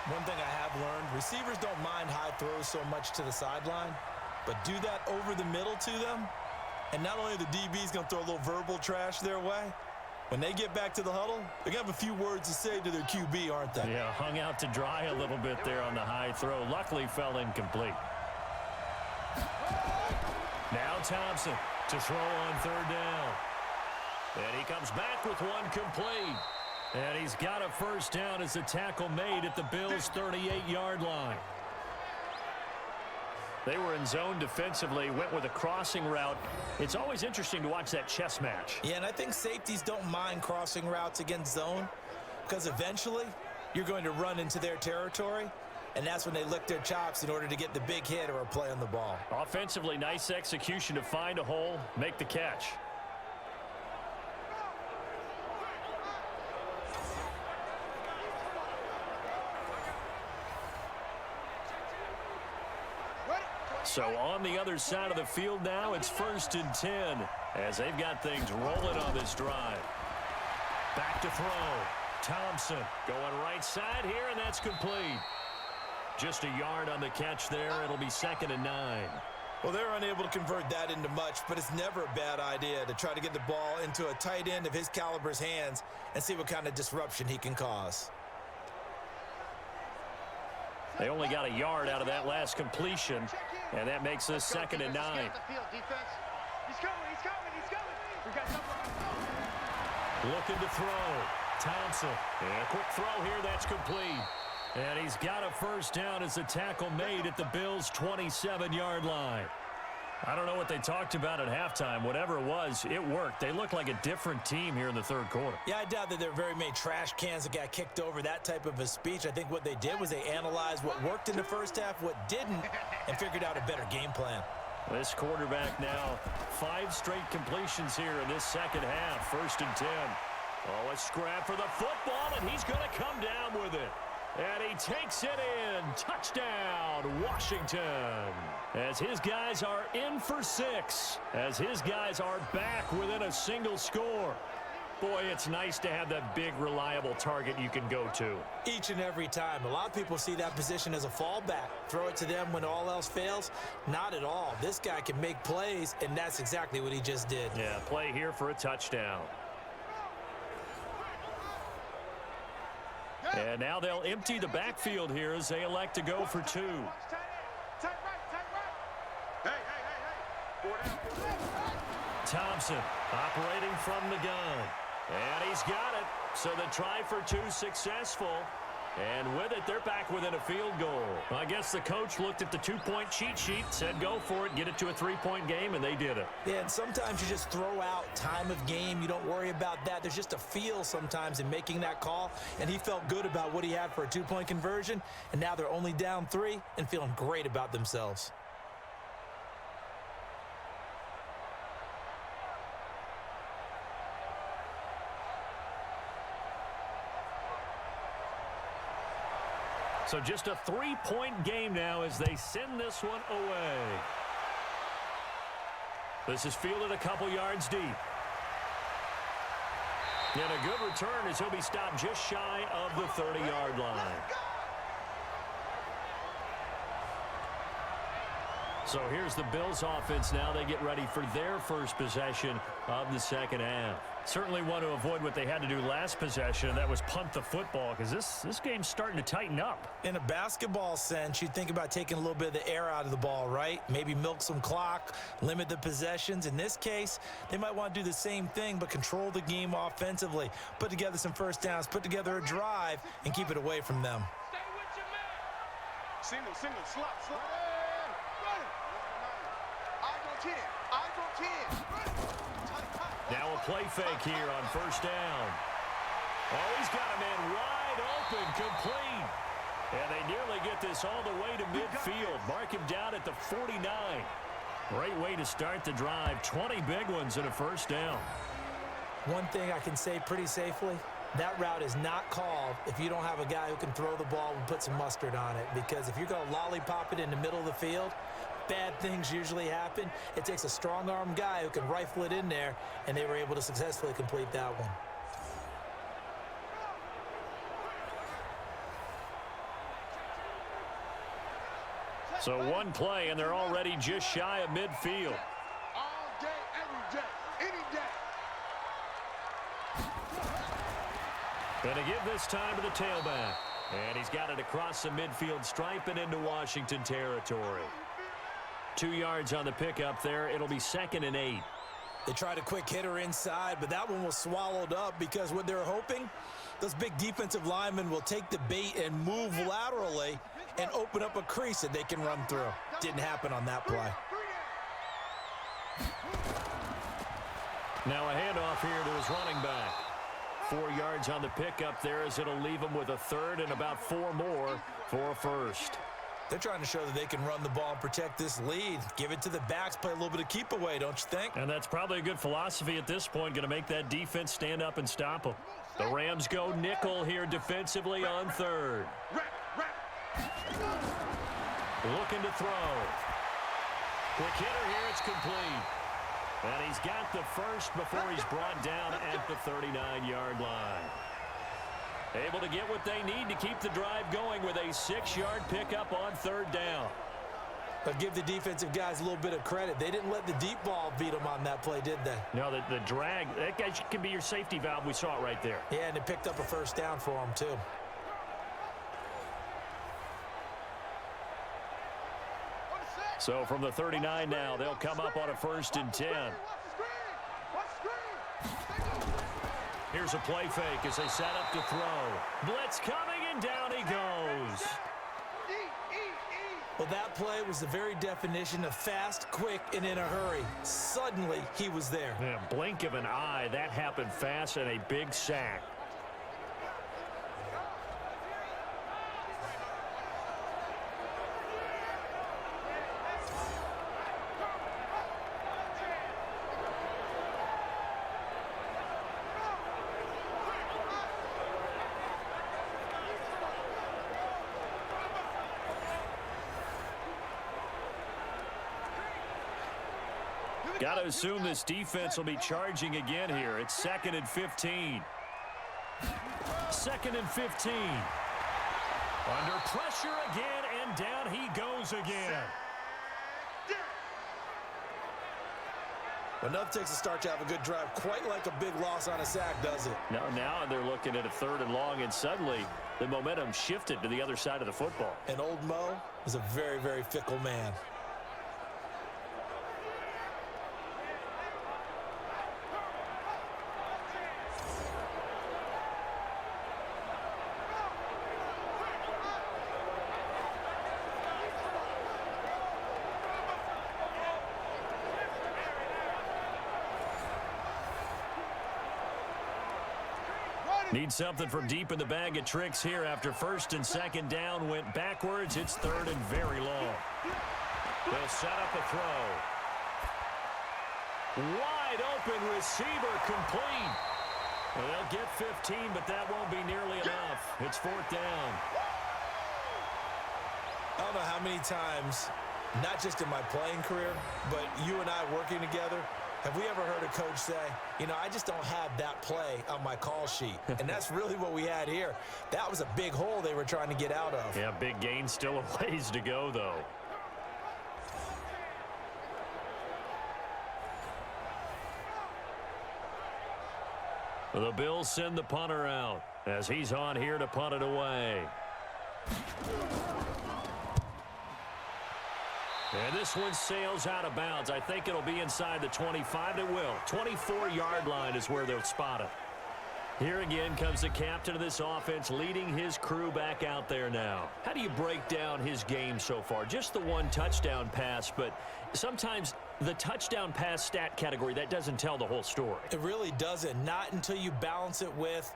One thing I have learned, receivers don't mind high throws so much to the sideline, but do that over the middle to them, and not only are the DBs going to throw a little verbal trash their way, when they get back to the huddle, they're going to have a few words to say to their QB, aren't they? Yeah, hung out to dry a little bit there on the high throw. Luckily fell incomplete. Now Thompson to throw on 3rd down. And he comes back with one complete. And he's got a first down as the tackle made at the Bills' 38-yard line. They were in zone defensively, went with a crossing route. It's always interesting to watch that chess match. Yeah, and I think safeties don't mind crossing routes against zone because eventually you're going to run into their territory. and that's when they lick their chops in order to get the big hit or a play on the ball. Offensively, nice execution to find a hole, make the catch. So on the other side of the field now, it's 1st and 10 as they've got things rolling on this drive. Back to throw. Thompson going right side here, and that's complete. Just a yard on the catch there. It'll be 2nd and 9. Well, they're unable to convert that into much, but it's never a bad idea to try to get the ball into a tight end of his caliber's hands and see what kind of disruption he can cause. They only got a yard out of that last completion, and that makes us 2nd and 9. He's coming. We got something. Looking to throw. Thompson. And a quick throw here. That's complete. And he's got a first down as the tackle made at the Bills' 27-yard line. I don't know what they talked about at halftime. Whatever it was, it worked. They look like a different team here in the third quarter. Yeah, I doubt that there are very many trash cans that got kicked over, that type of a speech. I think what they did was they analyzed what worked in the first half, what didn't, and figured out a better game plan. This quarterback now, 5 straight completions here in this second half. 1st and 10. Oh, a scrap for the football, and he's going to come down with it. And he takes it in. Touchdown, Washington. As his guys are in for 6. As his guys are back within a single score. Boy, it's nice to have that big, reliable target you can go to. Each and every time. A lot of people see that position as a fallback. Throw it to them when all else fails. Not at all. This guy can make plays, and that's exactly what he just did. Yeah, play here for a touchdown. And now they'll empty the backfield here as they elect to go for 2. Tight right. Hey. Thompson operating from the gun. And he's got it. So the try for 2 successful. And with it, they're back within a field goal. I guess the coach looked at the 2-point cheat sheet, said go for it, get it to a 3-point game, and they did it. Yeah, and sometimes you just throw out time of game. You don't worry about that. There's just a feel sometimes in making that call, and he felt good about what he had for a 2-point conversion, and now they're only down 3 and feeling great about themselves. So just a 3-point game now as they send this one away. This is fielded a couple yards deep. And a good return as he'll be stopped just shy of the 30-yard line. So here's the Bills offense now. They get ready for their first possession of the second half. Certainly want to avoid what they had to do last possession, and that was punt the football, because this game's starting to tighten up. In a basketball sense, you think about taking a little bit of the air out of the ball, right? Maybe milk some clock, limit the possessions. In this case, they might want to do the same thing, but control the game offensively. Put together some first downs, put together a drive, and keep it away from them. Stay with your man. Single, slot. Eyes on 10. Now a play fake here on first down. Oh, he's got a man wide open, complete. And they nearly get this all the way to midfield. Mark him down at the 49. Great way to start the drive. 20 big ones and a first down. One thing I can say pretty safely, that route is not called if you don't have a guy who can throw the ball and put some mustard on it. Because if you're going to lollipop it in the middle of the field, bad things usually happen. It takes a strong-arm guy who can rifle it in there, and they were able to successfully complete that one. So one play, and they're already just shy of midfield. All day, every day, any day. Going to give this time to the tailback. And he's got it across the midfield stripe and into Washington territory. 2 yards on the pickup there. It'll be 2nd and 8. They tried a quick hitter inside, but that one was swallowed up because what they're hoping, those big defensive linemen will take the bait and move laterally and open up a crease that they can run through. Didn't happen on that play. Now a handoff here to his running back. 4 yards on the pickup there, as it'll leave them with a third and about 4 more for a first. They're trying to show that they can run the ball and protect this lead. Give it to the backs, play a little bit of keep away, don't you think? And that's probably a good philosophy at this point, going to make that defense stand up and stop them. The Rams go nickel here defensively on third. Looking to throw. Quick hitter here, it's complete. And he's got the first before he's brought down at the 39-yard line. Able to get what they need to keep the drive going with a 6-yard pickup on third down. But give the defensive guys a little bit of credit. They didn't let the deep ball beat them on that play, did they? No, the drag, that guy can be your safety valve. We saw it right there. Yeah, and they picked up a first down for them, too. So from the 39 now, they'll come up on a 1st and 10. Here's a play fake as they set up to throw. Blitz coming, and down he goes. Well, that play was the very definition of fast, quick, and in a hurry. Suddenly, he was there. Yeah, blink of an eye, that happened fast, and a big sack. Got to assume this defense will be charging again here. It's 2nd and 15. 2nd and 15. Under pressure again, and down he goes again. Well, enough takes a start to have a good drive. Quite like a big loss on a sack, does it? Now they're looking at a 3rd and long, and suddenly the momentum shifted to the other side of the football. And old Mo is a very, very fickle man. Need something from deep in the bag of tricks here after 1st and 2nd down went backwards. It's 3rd and very long. They'll set up a throw. Wide open receiver complete. Well, they'll get 15, but that won't be nearly enough. It's 4th down. I don't know how many times, not just in my playing career, but you and I working together, have we ever heard a coach say, you know, I just don't have that play on my call sheet? And that's really what we had here. That was a big hole they were trying to get out of. Yeah, big gain, still a ways to go, though. The Bills send the punter out as he's on here to punt it away. And this one sails out of bounds. I think it'll be inside the 25. It will. 24-yard line is where they'll spot it. Here again comes the captain of this offense, leading his crew back out there now. How do you break down his game so far? Just the one touchdown pass, but sometimes the touchdown pass stat category, that doesn't tell the whole story. It really doesn't. Not until you balance it with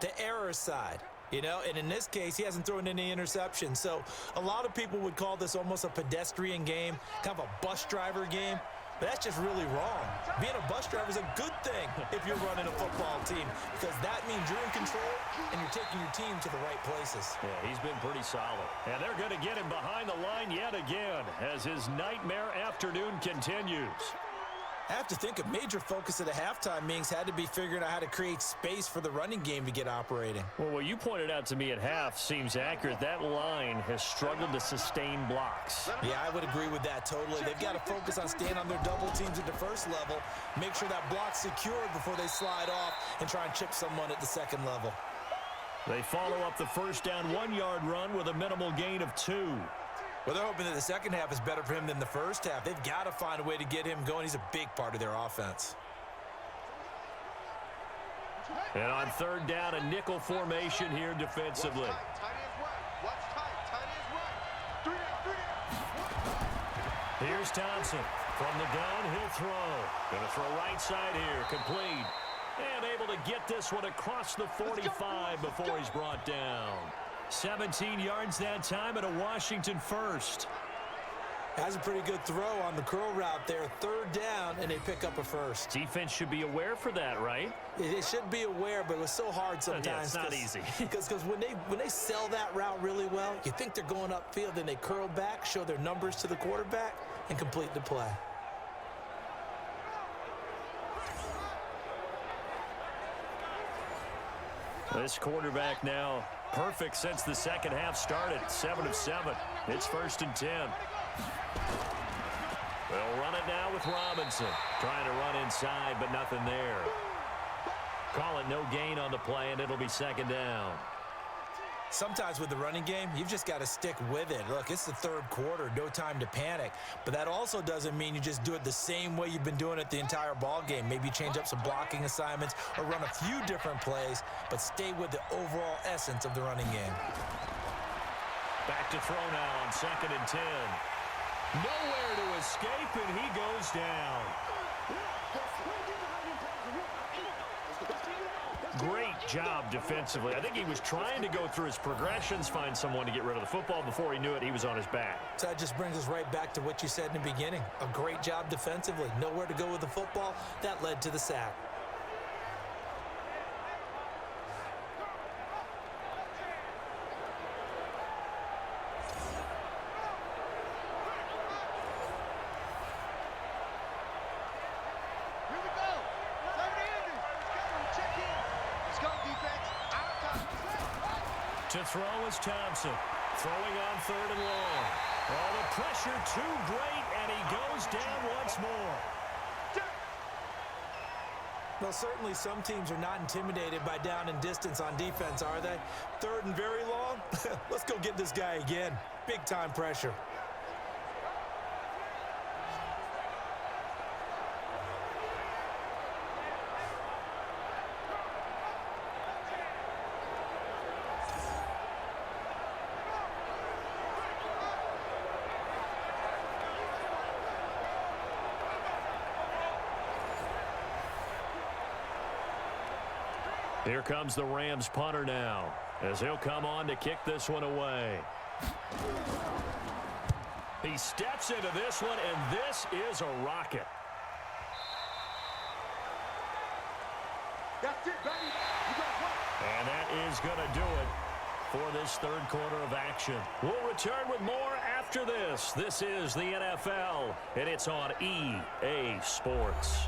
the error side. You know, and in this case, he hasn't thrown any interceptions. So a lot of people would call this almost a pedestrian game, kind of a bus driver game. But that's just really wrong. Being a bus driver is a good thing if you're running a football team, because that means you're in control and you're taking your team to the right places. Yeah, he's been pretty solid. And they're going to get him behind the line yet again as his nightmare afternoon continues. I have to think a major focus of the halftime meetings had to be figuring out how to create space for the running game to get operating. Well, what you pointed out to me at half seems accurate. That line has struggled to sustain blocks. Yeah, I would agree with that totally. They've got to focus on staying on their double teams at the first level, make sure that block's secured before they slide off and try and chip someone at the second level. They follow up the first down 1-yard run with a minimal gain of 2. Well, they're hoping that the second half is better for him than the first half. They've got to find a way to get him going. He's a big part of their offense. And on third down, a nickel formation here defensively. Here's Thompson. From the gun, he'll throw. Going to throw right side here. Complete. And able to get this one across the 45 before he's brought down. 17 yards that time and a Washington first. That's a pretty good throw on the curl route there. 3rd down, and they pick up a first. Defense should be aware for that, right? It should be aware, but it was so hard sometimes. Yeah, it's not easy. Because when they sell that route really well, you think they're going upfield, then they curl back, show their numbers to the quarterback, and complete the play. This quarterback now perfect since the second half started. 7 of 7. It's 1st and 10. They'll run it now with Robinson. Trying to run inside, but nothing there. Call it no gain on the play, and it'll be 2nd down. Sometimes with the running game, you've just got to stick with it. Look, it's the 3rd quarter, no time to panic. But that also doesn't mean you just do it the same way you've been doing it the entire ball game. Maybe you change up some blocking assignments or run a few different plays, but stay with the overall essence of the running game. Back to throw now on 2nd and 10. Nowhere to escape, and he goes down. Great job defensively. I think he was trying to go through his progressions, find someone to get rid of the football. Before he knew it, he was on his back. So that just brings us right back to what you said in the beginning. A great job defensively. Nowhere to go with the football. That led to the sack. To throw is Thompson. Throwing on 3rd and long. Oh, the pressure too great, and he goes down once more. Well, certainly some teams are not intimidated by down and distance on defense, are they? 3rd and very long? Let's go get this guy again. Big time pressure. Here comes the Rams punter now, as he'll come on to kick this one away. He steps into this one, and this is a rocket. That's it, baby. You got to play. And that is going to do it for this 3rd quarter of action. We'll return with more after this. This is the NFL, and it's on EA Sports.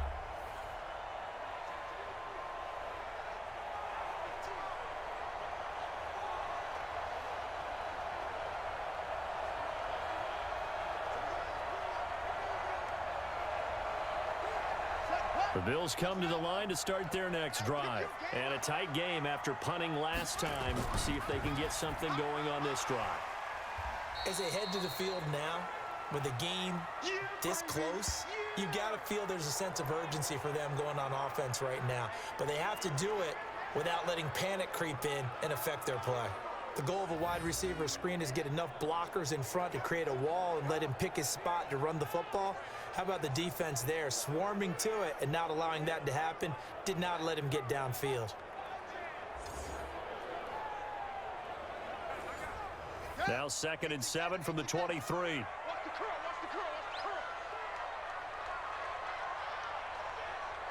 The Bills come to the line to start their next drive. And a tight game after punting last time. See if they can get something going on this drive. As they head to the field now, with the game this close, you've got to feel there's a sense of urgency for them going on offense right now. But they have to do it without letting panic creep in and affect their play. The goal of a wide receiver screen is get enough blockers in front to create a wall and let him pick his spot to run the football. How about the defense there, swarming to it and not allowing that to happen? Did not let him get downfield. Now 2nd and 7 from the 23. Watch the curl, watch the curl, watch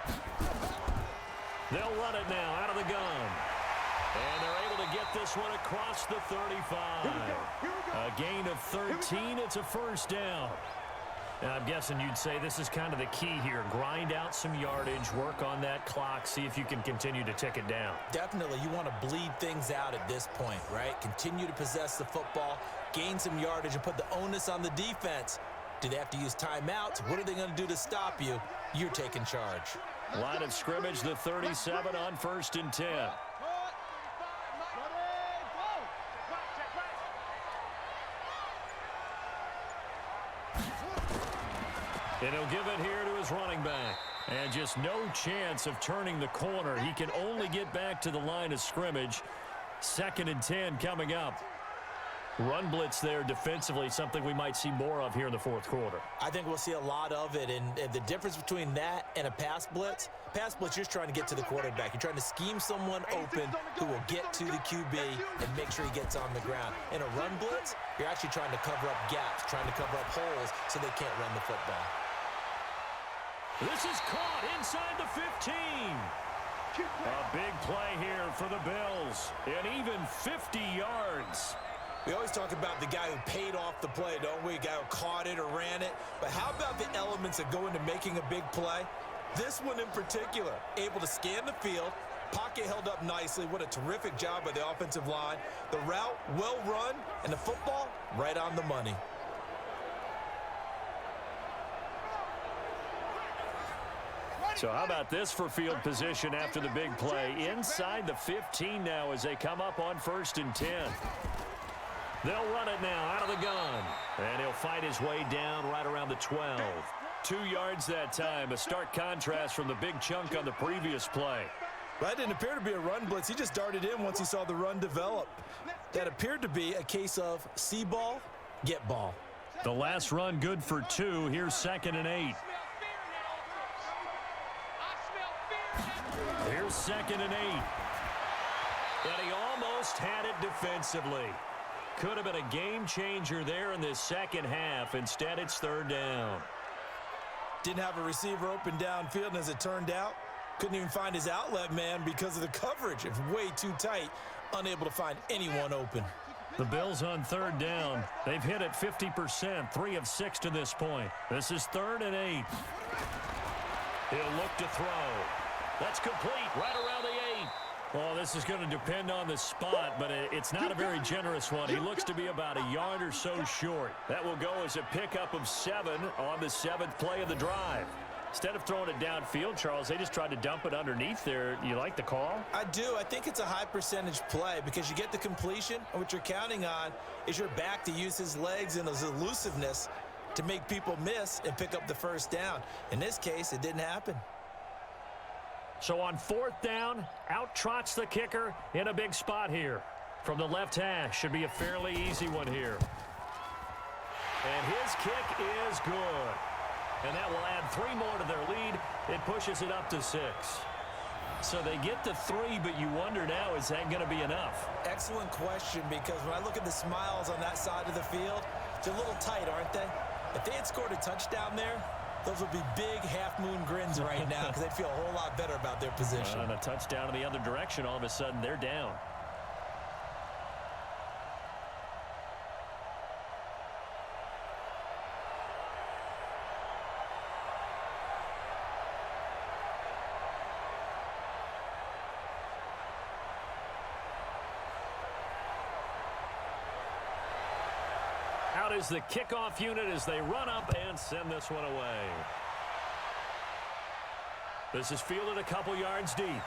the curl. They'll run it now out of the gun. And they're able to get this one across the 35. A gain of 13. It's a 1st down. And I'm guessing you'd say this is kind of the key here. Grind out some yardage, work on that clock, see if you can continue to tick it down. Definitely, you want to bleed things out at this point, right? Continue to possess the football, gain some yardage, and put the onus on the defense. Do they have to use timeouts? What are they going to do to stop you? You're taking charge. Line of scrimmage, the 37 on 1st and 10. And he'll give it here to his running back. And just no chance of turning the corner. He can only get back to the line of scrimmage. 2nd and 10 coming up. Run blitz there defensively, something we might see more of here in the fourth quarter. I think we'll see a lot of it, and the difference between that and a pass blitz, you're just trying to get to the quarterback. You're trying to scheme someone open who will get to the QB and make sure he gets on the ground. In a run blitz, you're actually trying to cover up gaps, trying to cover up holes so they can't run the football. This is caught inside the 15. A big play here for the Bills, and even 50 yards. We always talk about the guy who paid off the play, don't we? A guy who caught it or ran it. But how about the elements that go into making a big play? This one in particular, able to scan the field, pocket held up nicely. What a terrific job by the offensive line. The route, well run, and the football, right on the money. So how about this for field position after the big play? Inside the 15 now as they come up on 1st and 10. They'll run it now out of the gun. And he'll fight his way down right around the 12. 2 yards that time. A stark contrast from the big chunk on the previous play. That didn't appear to be a run blitz. He just darted in once he saw the run develop. That appeared to be a case of see ball, get ball. The last run good for 2. Here's 2nd and 8. Here's 2nd and 8. And he almost had it defensively. Could have been a game changer there in this second half. Instead, it's 3rd down. Didn't have a receiver open downfield, and as it turned out, couldn't even find his outlet man because of the coverage. It was way too tight, unable to find anyone open. The Bills on 3rd down. They've hit it 50%, 3 of 6 to this point. This is 3rd and 8. He'll look to throw. That's complete right around the 8. Well, this is going to depend on the spot, but it's not a very generous one. He looks to be about a yard or so short. That will go as a pickup of 7 on the 7th play of the drive. Instead of throwing it downfield, Charles, they just tried to dump it underneath there. You like the call? I do. I think it's a high percentage play because you get the completion, and what you're counting on is your back to use his legs and his elusiveness to make people miss and pick up the 1st down. In this case, it didn't happen. So on 4th down, out trots the kicker in a big spot here. From the left hash, should be a fairly easy one here. And his kick is good. And that will add 3 more to their lead. It pushes it up to 6. So they get to 3, but you wonder now, is that going to be enough? Excellent question, because when I look at the smiles on that side of the field, they're a little tight, aren't they? If they had scored a touchdown there, those would be big half-moon grins right now because they'd feel a whole lot better about their position. And a touchdown in the other direction, all of a sudden they're down. Out is the kickoff unit as they run up and send this one away. This is fielded a couple yards deep. And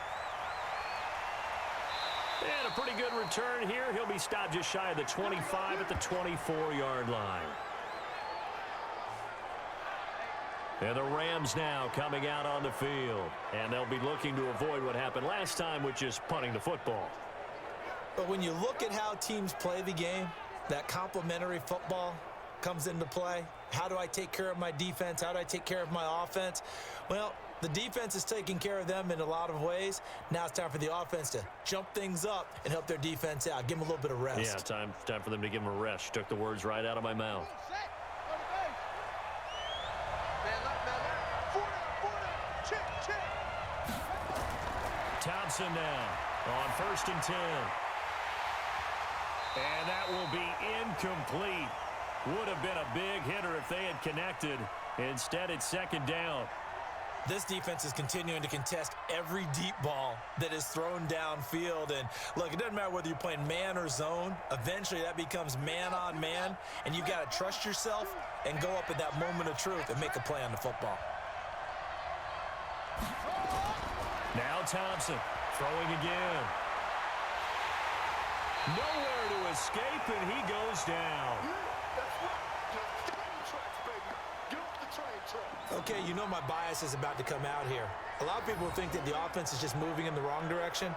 a pretty good return here. He'll be stopped just shy of the 25 at the 24-yard line. And the Rams now coming out on the field. And they'll be looking to avoid what happened last time, which is punting the football. But when you look at how teams play the game, that complementary football comes into play. How do I take care of my defense? How do I take care of my offense? Well, the defense is taking care of them in a lot of ways. Now it's time for the offense to jump things up and help their defense out. Give them a little bit of rest. Yeah, time for them to give them a rest. You took the words right out of my mouth. Thompson now on 1st and 10. And that will be incomplete. Would have been a big hitter if they had connected. Instead, it's 2nd down. This defense is continuing to contest every deep ball that is thrown downfield. And look, it doesn't matter whether you're playing man or zone. Eventually, that becomes man on man. And you've got to trust yourself and go up at that moment of truth and make a play on the football. Now Thompson throwing again. Nowhere to escape, and he goes down. Okay, you know my bias is about to come out here. A lot of people think that the offense is just moving in the wrong direction.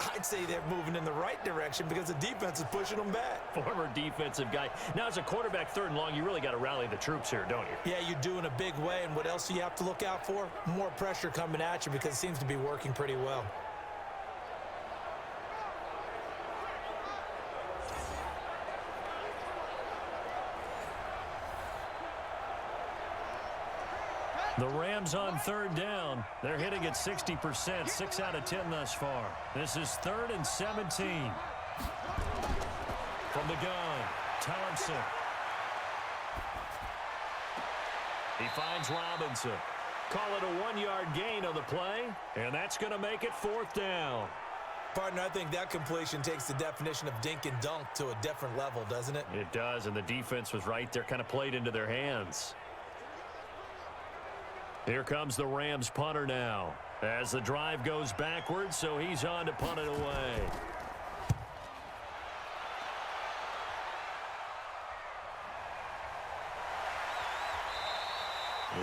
I'd say they're moving in the right direction because the defense is pushing them back. Former defensive guy. Now, as a quarterback, 3rd and long, you really got to rally the troops here, don't you? Yeah, you do in a big way, and what else do you have to look out for? More pressure coming at you because it seems to be working pretty well. The Rams on 3rd down. They're hitting at 60%, 6 out of 10 thus far. This is 3rd and 17. From the gun, Thompson. He finds Robinson. Call it a 1-yard gain on the play, and that's going to make it 4th down. Partner, I think that completion takes the definition of dink and dunk to a different level, doesn't it? It does, and the defense was right there, kind of played into their hands. Here comes the Rams punter now as the drive goes backwards, so he's on to punt it away.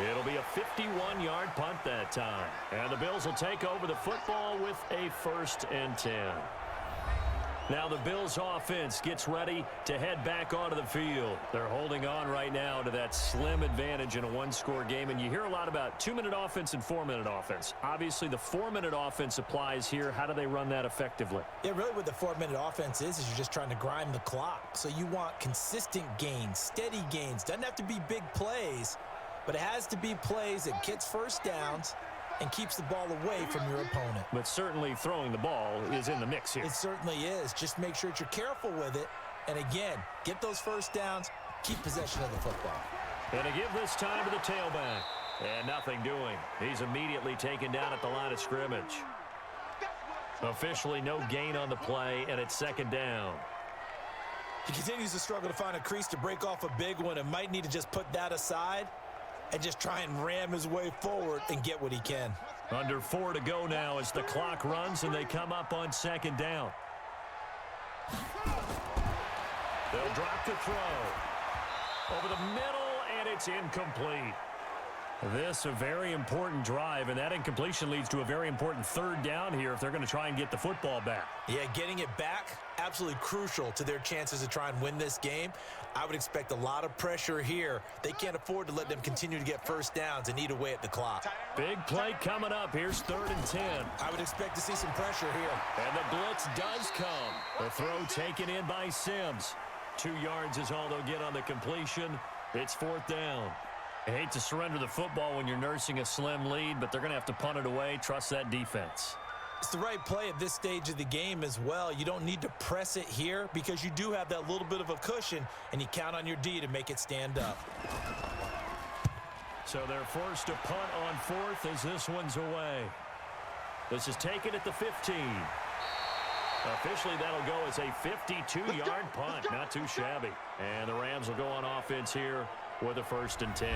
It'll be a 51-yard punt that time. And the Bills will take over the football with a 1st and 10. Now the Bills offense gets ready to head back onto the field. They're holding on right now to that slim advantage in a 1-score game. And you hear a lot about 2-minute offense and 4-minute offense. Obviously, the 4-minute offense applies here. How do they run that effectively? Yeah, really what the 4-minute offense is you're just trying to grind the clock. So you want consistent gains, steady gains. Doesn't have to be big plays, but it has to be plays that gets first downs and keeps the ball away from your opponent. But certainly throwing the ball is in the mix here. It certainly is. Just make sure that you're careful with it. And again, get those first downs, keep possession of the football. And to give this time to the tailback. And nothing doing. He's immediately taken down at the line of scrimmage. Officially no gain on the play, and it's 2nd down. He continues to struggle to find a crease to break off a big one and might need to just put that aside and just try and ram his way forward and get what he can. Under 4 to go now as the clock runs and they come up on 2nd down. They'll drop the throw. Over the middle, and it's incomplete. This a very important drive, and that incompletion leads to a very important 3rd down here if they're going to try and get the football back. Yeah, getting it back, absolutely crucial to their chances to try and win this game. I would expect a lot of pressure here. They can't afford to let them continue to get first downs and eat away at the clock. Big play coming up. Here's 3rd and 10. I would expect to see some pressure here. And the blitz does come. The throw taken in by Sims. 2 yards is all they'll get on the completion. It's 4th down. I hate to surrender the football when you're nursing a slim lead, but they're going to have to punt it away. Trust that defense. It's the right play at this stage of the game as well. You don't need to press it here because you do have that little bit of a cushion, and you count on your D to make it stand up. So they're forced to punt on 4th as this one's away. This is taken at the 15. Officially, that'll go as a 52-yard punt. Not too shabby. And the Rams will go on offense here with a 1st and 10.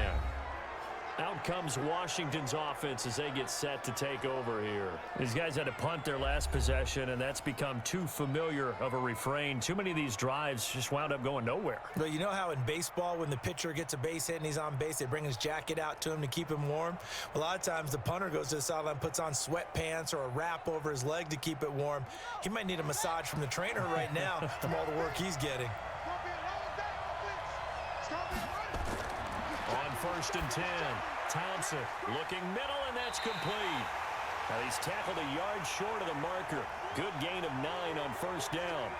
Out comes Washington's offense as they get set to take over here. These guys had to punt their last possession, and that's become too familiar of a refrain. Too many of these drives just wound up going nowhere. Well, you know how in baseball, when the pitcher gets a base hit and he's on base, they bring his jacket out to him to keep him warm? A lot of times the punter goes to the sideline, puts on sweatpants or a wrap over his leg to keep it warm. He might need a massage from the trainer right now from all the work he's getting. On 1st and 10, Thompson looking middle, and that's complete. Now he's tackled a yard short of the marker. Good gain of 9 on 1st down.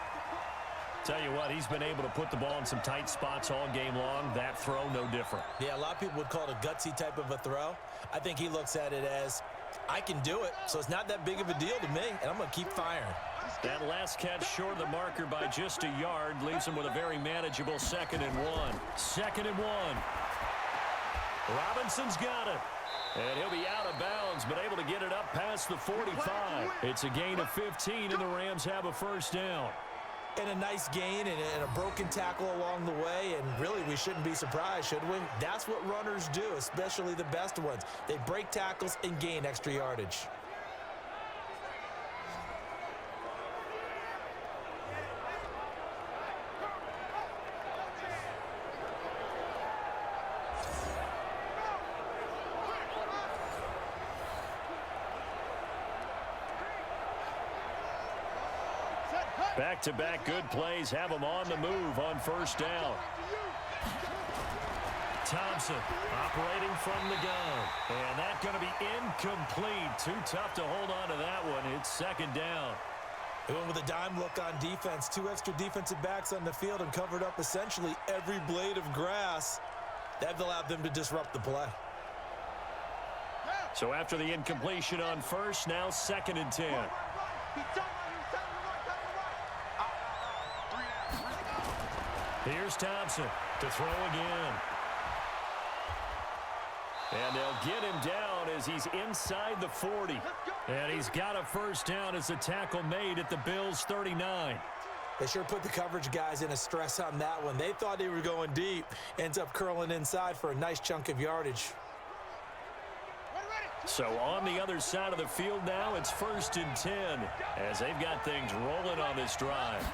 Tell you what, he's been able to put the ball in some tight spots all game long. That throw, no different. Yeah, a lot of people would call it a gutsy type of a throw. I think he looks at it as, I can do it, so it's not that big of a deal to me, and I'm going to keep firing. That last catch short of the marker by just a yard leaves him with a very manageable 2nd and 1. 2nd and 1. Robinson's got it. And he'll be out of bounds, but able to get it up past the 45. It's a gain of 15, and the Rams have a 1st down. And a nice gain and a broken tackle along the way, and really we shouldn't be surprised, should we? That's what runners do, especially the best ones. They break tackles and gain extra yardage. Back-to-back good plays have them on the move on first down. Thompson operating from the gun. And that's going to be incomplete. Too tough to hold on to that one. It's second down. They went with a dime look on defense. 2 extra defensive backs on the field and covered up essentially every blade of grass. That allowed them to disrupt the play. So after the incompletion on first, now 2nd and 10. Here's Thompson to throw again. And they'll get him down as he's inside the 40. And he's got a first down as a tackle made at the Bills' 39. They sure put the coverage guys in a stress on that one. They thought they were going deep. Ends up curling inside for a nice chunk of yardage. So on the other side of the field now, it's 1st and 10 as they've got things rolling on this drive.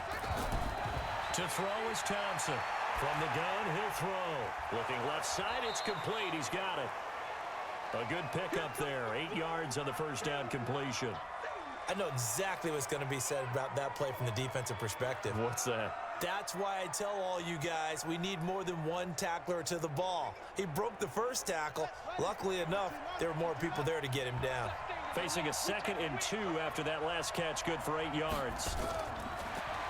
To throw is Thompson. From the gun, he'll throw. Looking left side, it's complete. He's got it. A good pickup there. 8 yards on the first down completion. I know exactly what's going to be said about that play from the defensive perspective. What's that? That's why I tell all you guys we need more than one tackler to the ball. He broke the first tackle. Luckily enough, there were more people there to get him down. Facing a 2nd and 2 after that last catch, good for 8 yards.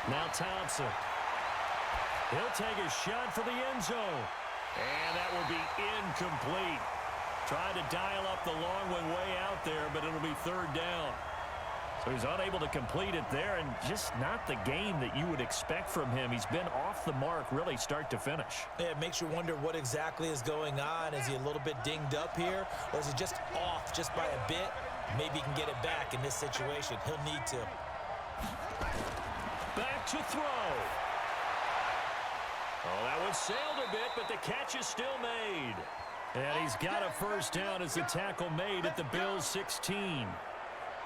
Now Thompson. He'll take a shot for the end zone. And that will be incomplete. Trying to dial up the long one way out there, but it'll be 3rd down. So he's unable to complete it there, and just not the game that you would expect from him. He's been off the mark really start to finish. Yeah, it makes you wonder what exactly is going on. Is he a little bit dinged up here, or is he just off just by a bit? Maybe he can get it back in this situation. He'll need to. Back to throw. Oh, that one sailed a bit, but the catch is still made. And he's got a first down as the tackle made at the Bills' 16.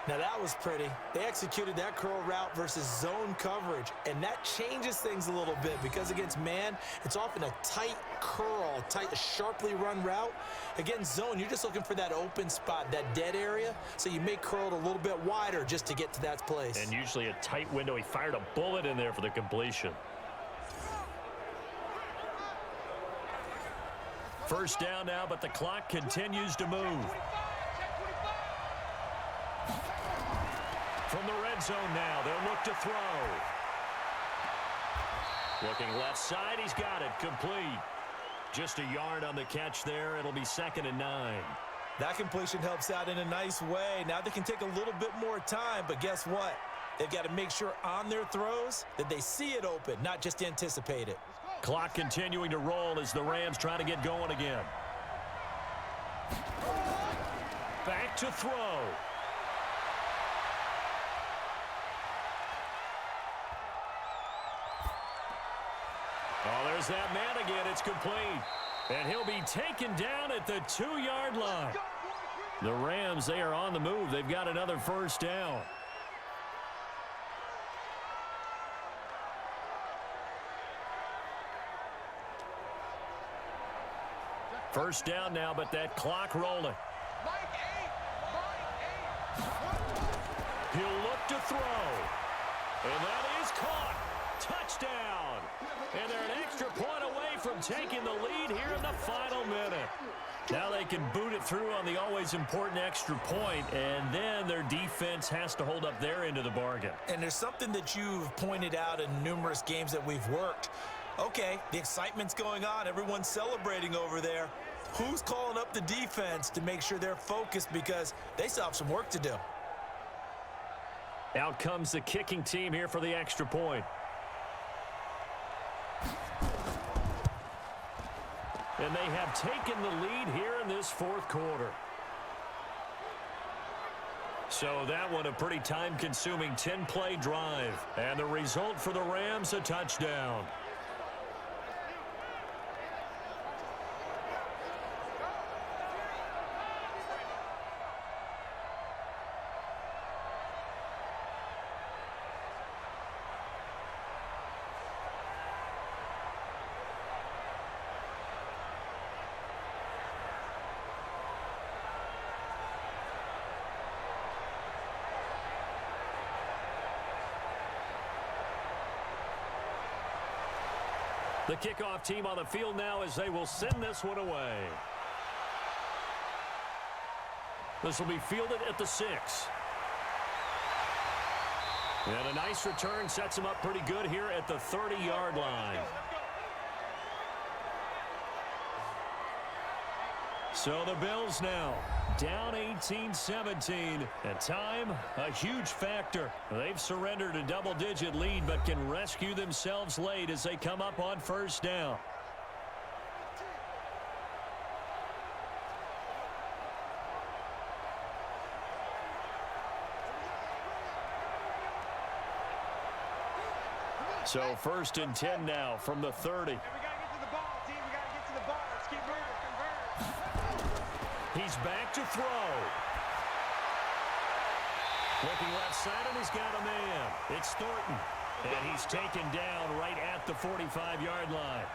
Now that was pretty. They executed that curl route versus zone coverage, and that changes things a little bit because against man, it's often a tight curl, tight, sharply run route. Against zone, you're just looking for that open spot, that dead area, so you may curl it a little bit wider just to get to that place. And usually a tight window. He fired a bullet in there for the completion. First down now, but the clock continues to move. From the red zone now, they'll look to throw. Looking left side, he's got it, complete. Just a yard on the catch there. It'll be 2nd and 9. That completion helps out in a nice way. Now they can take a little bit more time, but guess what? They've got to make sure on their throws that they see it open, not just anticipate it. Clock continuing to roll as the Rams try to get going again. Back to throw. Oh, there's that man again. It's complete. And he'll be taken down at the 2-yard line. The Rams, they are on the move. They've got another first down. First down now, but that clock rolling. He'll look to throw. And that is caught. Touchdown. And they're an extra point away from taking the lead here in the final minute. Now they can boot it through on the always important extra point, and then their defense has to hold up their end of the bargain. And there's something that you've pointed out in numerous games that we've worked. Okay, the excitement's going on. Everyone's celebrating over there. Who's calling up the defense to make sure they're focused because they still have some work to do? Out comes the kicking team here for the extra point. And they have taken the lead here in this 4th quarter. So that one a pretty time-consuming 10-play drive. And the result for the Rams, a touchdown. The kickoff team on the field now as they will send this one away. This will be fielded at the 6. And a nice return sets him up pretty good here at the 30-yard line. So the Bills now down 18-17. And time, a huge factor. They've surrendered a double-digit lead but can rescue themselves late as they come up on first down. So first and 10 now from the 30. And we got to get to the ball, team. We got to get to the ball. Let's keep moving. He's back to throw. Looking left side, and he's got a man. It's Thornton. And he's taken down right at the 45-yard line.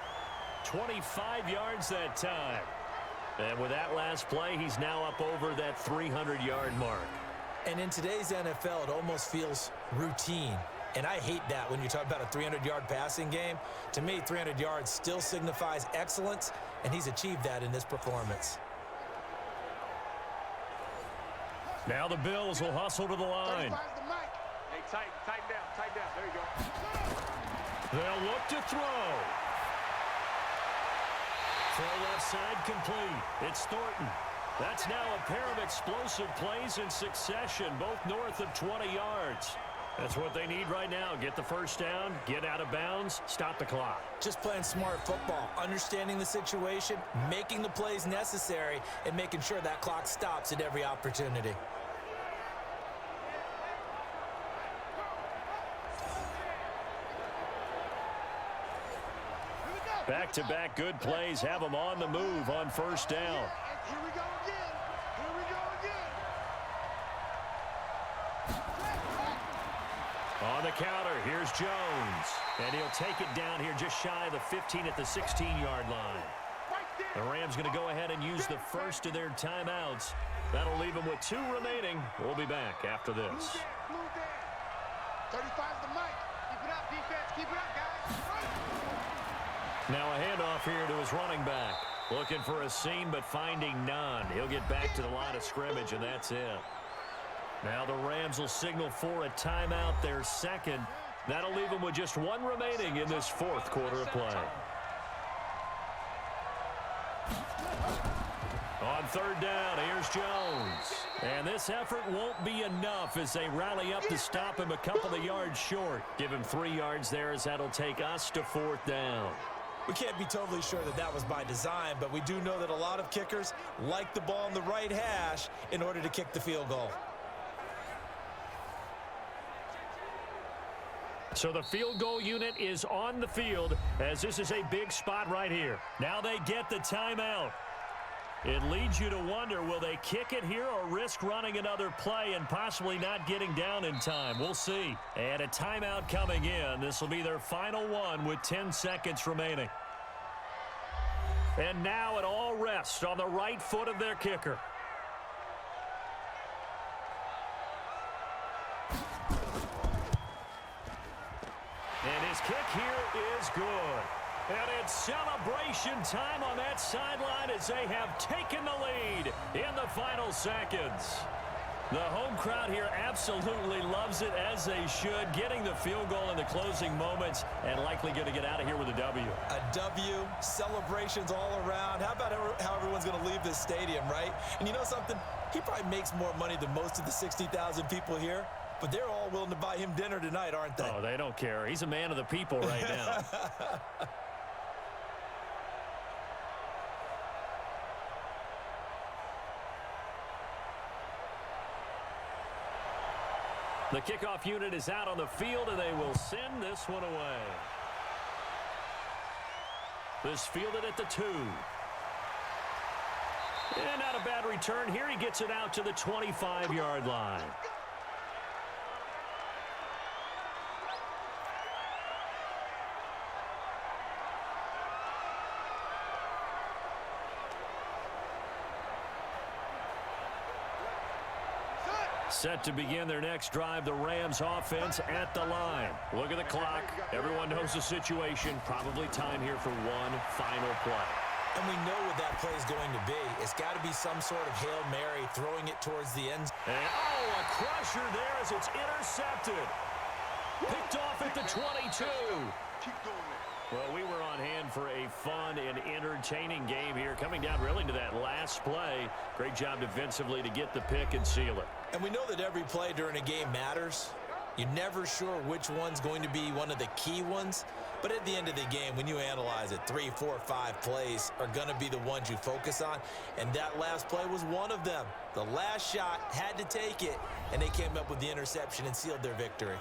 25 yards that time. And with that last play, he's now up over that 300-yard mark. And in today's NFL, it almost feels routine. And I hate that when you talk about a 300-yard passing game. To me, 300 yards still signifies excellence, and he's achieved that in this performance. Now the Bills will hustle to the line. Hey, tighten down. There you go. They'll look to throw. Throw left side complete. It's Thornton. That's now a pair of explosive plays in succession, both north of 20 yards. That's what they need right now. Get the first down, get out of bounds, stop the clock. Just playing smart football, understanding the situation, making the plays necessary, and making sure that clock stops at every opportunity. Back-to-back good plays have them on the move on first down. Here we go again. On the counter, here's Jones. And he'll take it down here just shy of the 15 at the 16-yard line. The Rams going to go ahead and use the first of their timeouts. That'll leave them with 2 remaining. We'll be back after this. 35's the mic. Keep it up, defense. Keep it up, guys. Now a handoff here to his running back. Looking for a seam, but finding none. He'll get back to the line of scrimmage, and that's it. Now the Rams will signal for a timeout, their second. That'll leave them with just 1 remaining in this fourth quarter of play. On third down, here's Jones. And this effort won't be enough as they rally up to stop him a couple of yards short. Give him 3 yards there as that'll take us to fourth down. We can't be totally sure that that was by design, but we do know that a lot of kickers like the ball in the right hash in order to kick the field goal. So the field goal unit is on the field as this is a big spot right here. Now they get the timeout. It leads you to wonder, will they kick it here or risk running another play and possibly not getting down in time? We'll see. And a timeout coming in. This will be their final one with 10 seconds remaining. And now it all rests on the right foot of their kicker. And his kick here is good. And it's celebration time on that sideline as they have taken the lead in the final seconds. The home crowd here absolutely loves it, as they should, getting the field goal in the closing moments and likely going to get out of here with a W. A W, celebrations all around. How about how everyone's going to leave this stadium, right? And you know something? He probably makes more money than most of the 60,000 people here. But they're all willing to buy him dinner tonight, aren't they? Oh, they don't care. He's a man of the people right now. The kickoff unit is out on the field, and they will send this one away. This fielded at the 2. And not a bad return here. He gets it out to the 25-yard line. Set to begin their next drive, the Rams offense at the line. Look at the clock. Everyone knows the situation. Probably time here for one final play. And we know what that play is going to be. It's got to be some sort of Hail Mary, throwing it towards the end. And, a crusher there as it's intercepted. Picked off at the 22. Keep going there. Well, we were on hand for a fun and entertaining game here, coming down really to that last play. Great job defensively to get the pick and seal it. And we know that every play during a game matters. You're never sure which one's going to be one of the key ones. But at the end of the game, when you analyze it, 3, 4, 5 plays are going to be the ones you focus on. And that last play was one of them. The last shot had to take it, and they came up with the interception and sealed their victory.